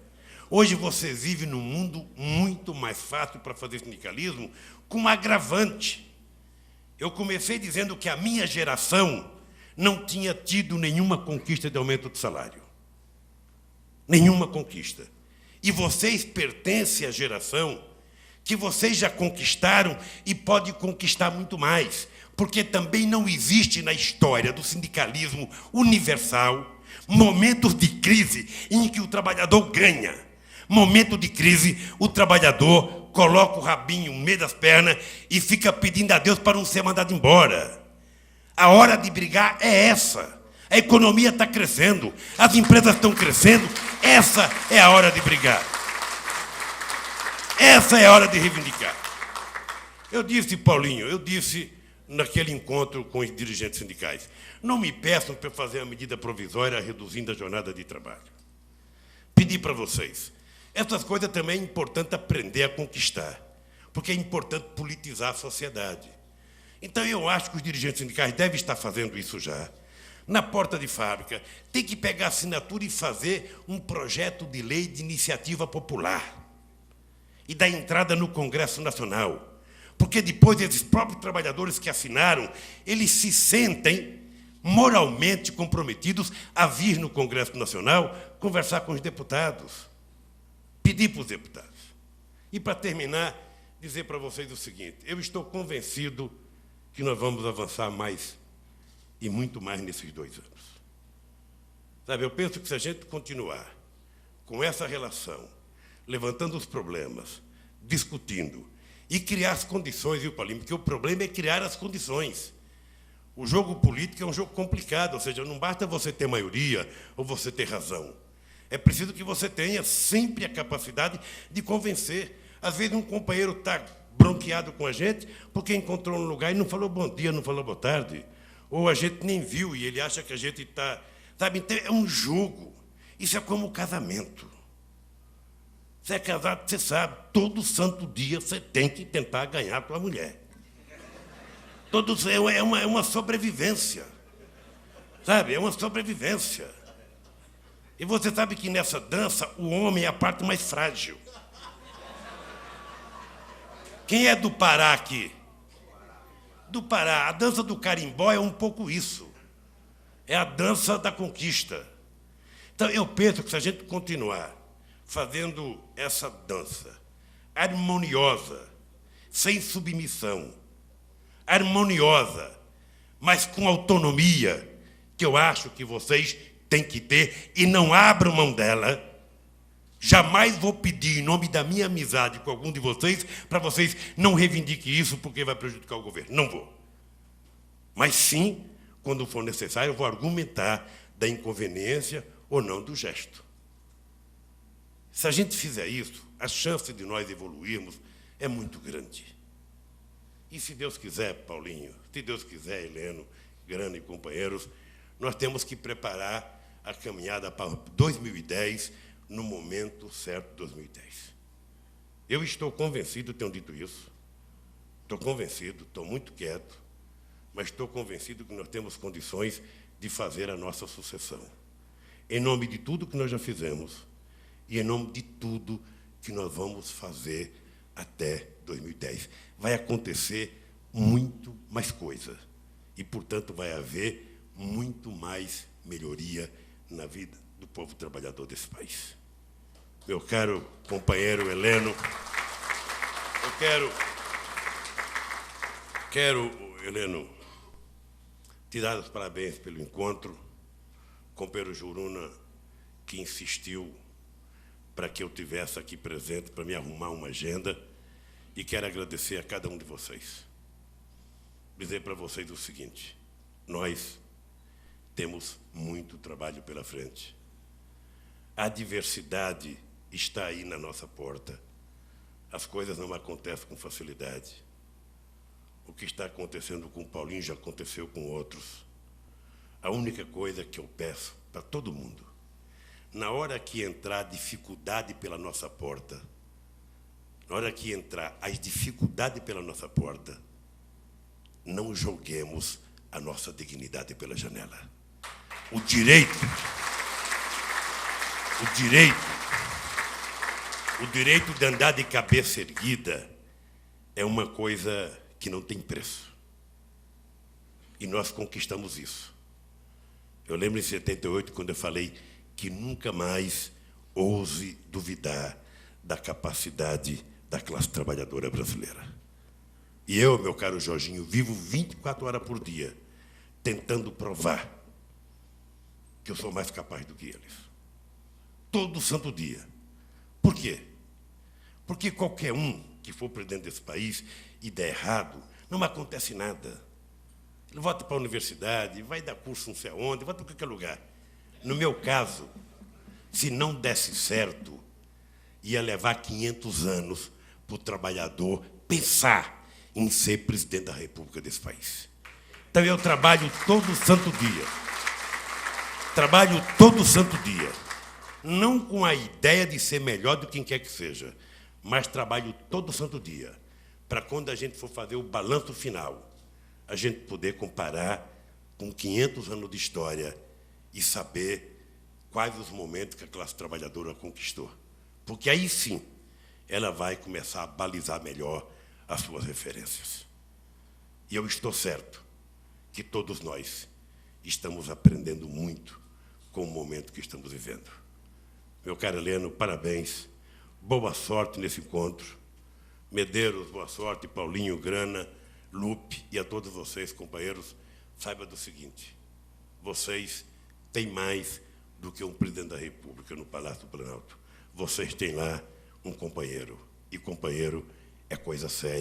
Hoje vocês vivem num mundo muito mais fácil para fazer sindicalismo, com um agravante. Eu comecei dizendo que a minha geração não tinha tido nenhuma conquista de aumento de salário. Nenhuma conquista. E vocês pertencem à geração que vocês já conquistaram e podem conquistar muito mais, porque também não existe na história do sindicalismo universal momentos de crise em que o trabalhador ganha. Momento de crise, o trabalhador coloca o rabinho no meio das pernas e fica pedindo a Deus para não ser mandado embora. A hora de brigar é essa. A economia está crescendo, as empresas estão crescendo, essa é a hora de brigar. Essa é a hora de reivindicar. Eu disse, Paulinho, eu disse naquele encontro com os dirigentes sindicais, não me peçam para fazer a medida provisória reduzindo a jornada de trabalho. Pedi para vocês. Essas coisas também é importante aprender a conquistar, porque é importante politizar a sociedade. Então, eu acho que os dirigentes sindicais devem estar fazendo isso já. Na porta de fábrica, tem que pegar a assinatura e fazer um projeto de lei de iniciativa popular e dar entrada no Congresso Nacional. Porque depois esses próprios trabalhadores que assinaram, eles se sentem moralmente comprometidos a vir no Congresso Nacional conversar com os deputados. Pedir para os deputados. E, para terminar, dizer para vocês o seguinte, eu estou convencido que nós vamos avançar mais e muito mais nesses 2 anos. Sabe, eu penso que se a gente continuar com essa relação, levantando os problemas, discutindo e criar as condições, viu, Paulinho? Porque o problema é criar as condições. O jogo político é um jogo complicado, ou seja, não basta você ter maioria ou você ter razão. É preciso que você tenha sempre a capacidade de convencer. Às vezes um companheiro está bronqueado com a gente porque encontrou um lugar e não falou bom dia, não falou boa tarde. Ou a gente nem viu e ele acha que a gente está... Sabe, então é um jogo. Isso é como o casamento. Você é casado, você sabe, todo santo dia você tem que tentar ganhar a tua mulher. É uma sobrevivência. Sabe, é uma sobrevivência. E você sabe que nessa dança o homem é a parte mais frágil. Quem é do Pará aqui? Do Pará. A dança do carimbó é um pouco isso. É a dança da conquista. Então, eu penso que se a gente continuar fazendo essa dança harmoniosa, sem submissão, harmoniosa, mas com autonomia, que eu acho que vocês têm que ter, e não abram mão dela, jamais vou pedir, em nome da minha amizade com algum de vocês, para vocês não reivindiquem isso, porque vai prejudicar o governo. Não vou. Mas sim, quando for necessário, eu vou argumentar da inconveniência ou não do gesto. Se a gente fizer isso, a chance de nós evoluirmos é muito grande. E se Deus quiser, Paulinho, se Deus quiser, Heleno, Grana e companheiros, nós temos que preparar a caminhada para 2010, no momento certo de 2010. Eu estou convencido, tenho dito isso, estou convencido, estou muito quieto, mas estou convencido que nós temos condições de fazer a nossa sucessão. Em nome de tudo que nós já fizemos e em nome de tudo que nós vamos fazer até 2010. Vai acontecer muito mais coisa e, portanto, vai haver muito mais melhoria na vida do povo trabalhador desse país. Meu caro companheiro Heleno, eu quero, Heleno, te dar os parabéns pelo encontro. Companheiro Juruna, que insistiu para que eu tivesse aqui presente, para me arrumar uma agenda, e quero agradecer a cada um de vocês. Dizer para vocês o seguinte: nós temos muito trabalho pela frente. A diversidade está aí na nossa porta. As coisas não acontecem com facilidade. O que está acontecendo com o Paulinho já aconteceu com outros. A única coisa que eu peço para todo mundo, na hora que entrar dificuldade pela nossa porta, na hora que entrar as dificuldades pela nossa porta, não joguemos a nossa dignidade pela janela. O direito de andar de cabeça erguida é uma coisa que não tem preço. E nós conquistamos isso. Eu lembro em 78, quando eu falei que nunca mais ouse duvidar da capacidade da classe trabalhadora brasileira. E eu, meu caro Jorginho, vivo 24 horas por dia tentando provar que eu sou mais capaz do que eles. Todo santo dia. Por quê? Porque qualquer um que for presidente desse país e der errado, não acontece nada. Ele volta para a universidade, vai dar curso não sei aonde, vai para qualquer lugar. No meu caso, se não desse certo, ia levar 500 anos para o trabalhador pensar em ser presidente da República desse país. Então eu trabalho todo santo dia. Trabalho todo santo dia. Não com a ideia de ser melhor do que quem quer que seja, mas trabalho todo santo dia, para quando a gente for fazer o balanço final, a gente poder comparar com 500 anos de história e saber quais os momentos que a classe trabalhadora conquistou. Porque aí sim, ela vai começar a balizar melhor as suas referências. E eu estou certo que todos nós estamos aprendendo muito com o momento que estamos vivendo. Meu caro Heleno, parabéns. Boa sorte nesse encontro. Medeiros, boa sorte. Paulinho, Grana, Lupe e a todos vocês, companheiros, saiba do seguinte: vocês têm mais do que um presidente da República no Palácio do Planalto. Vocês têm lá um companheiro, e companheiro é coisa séria.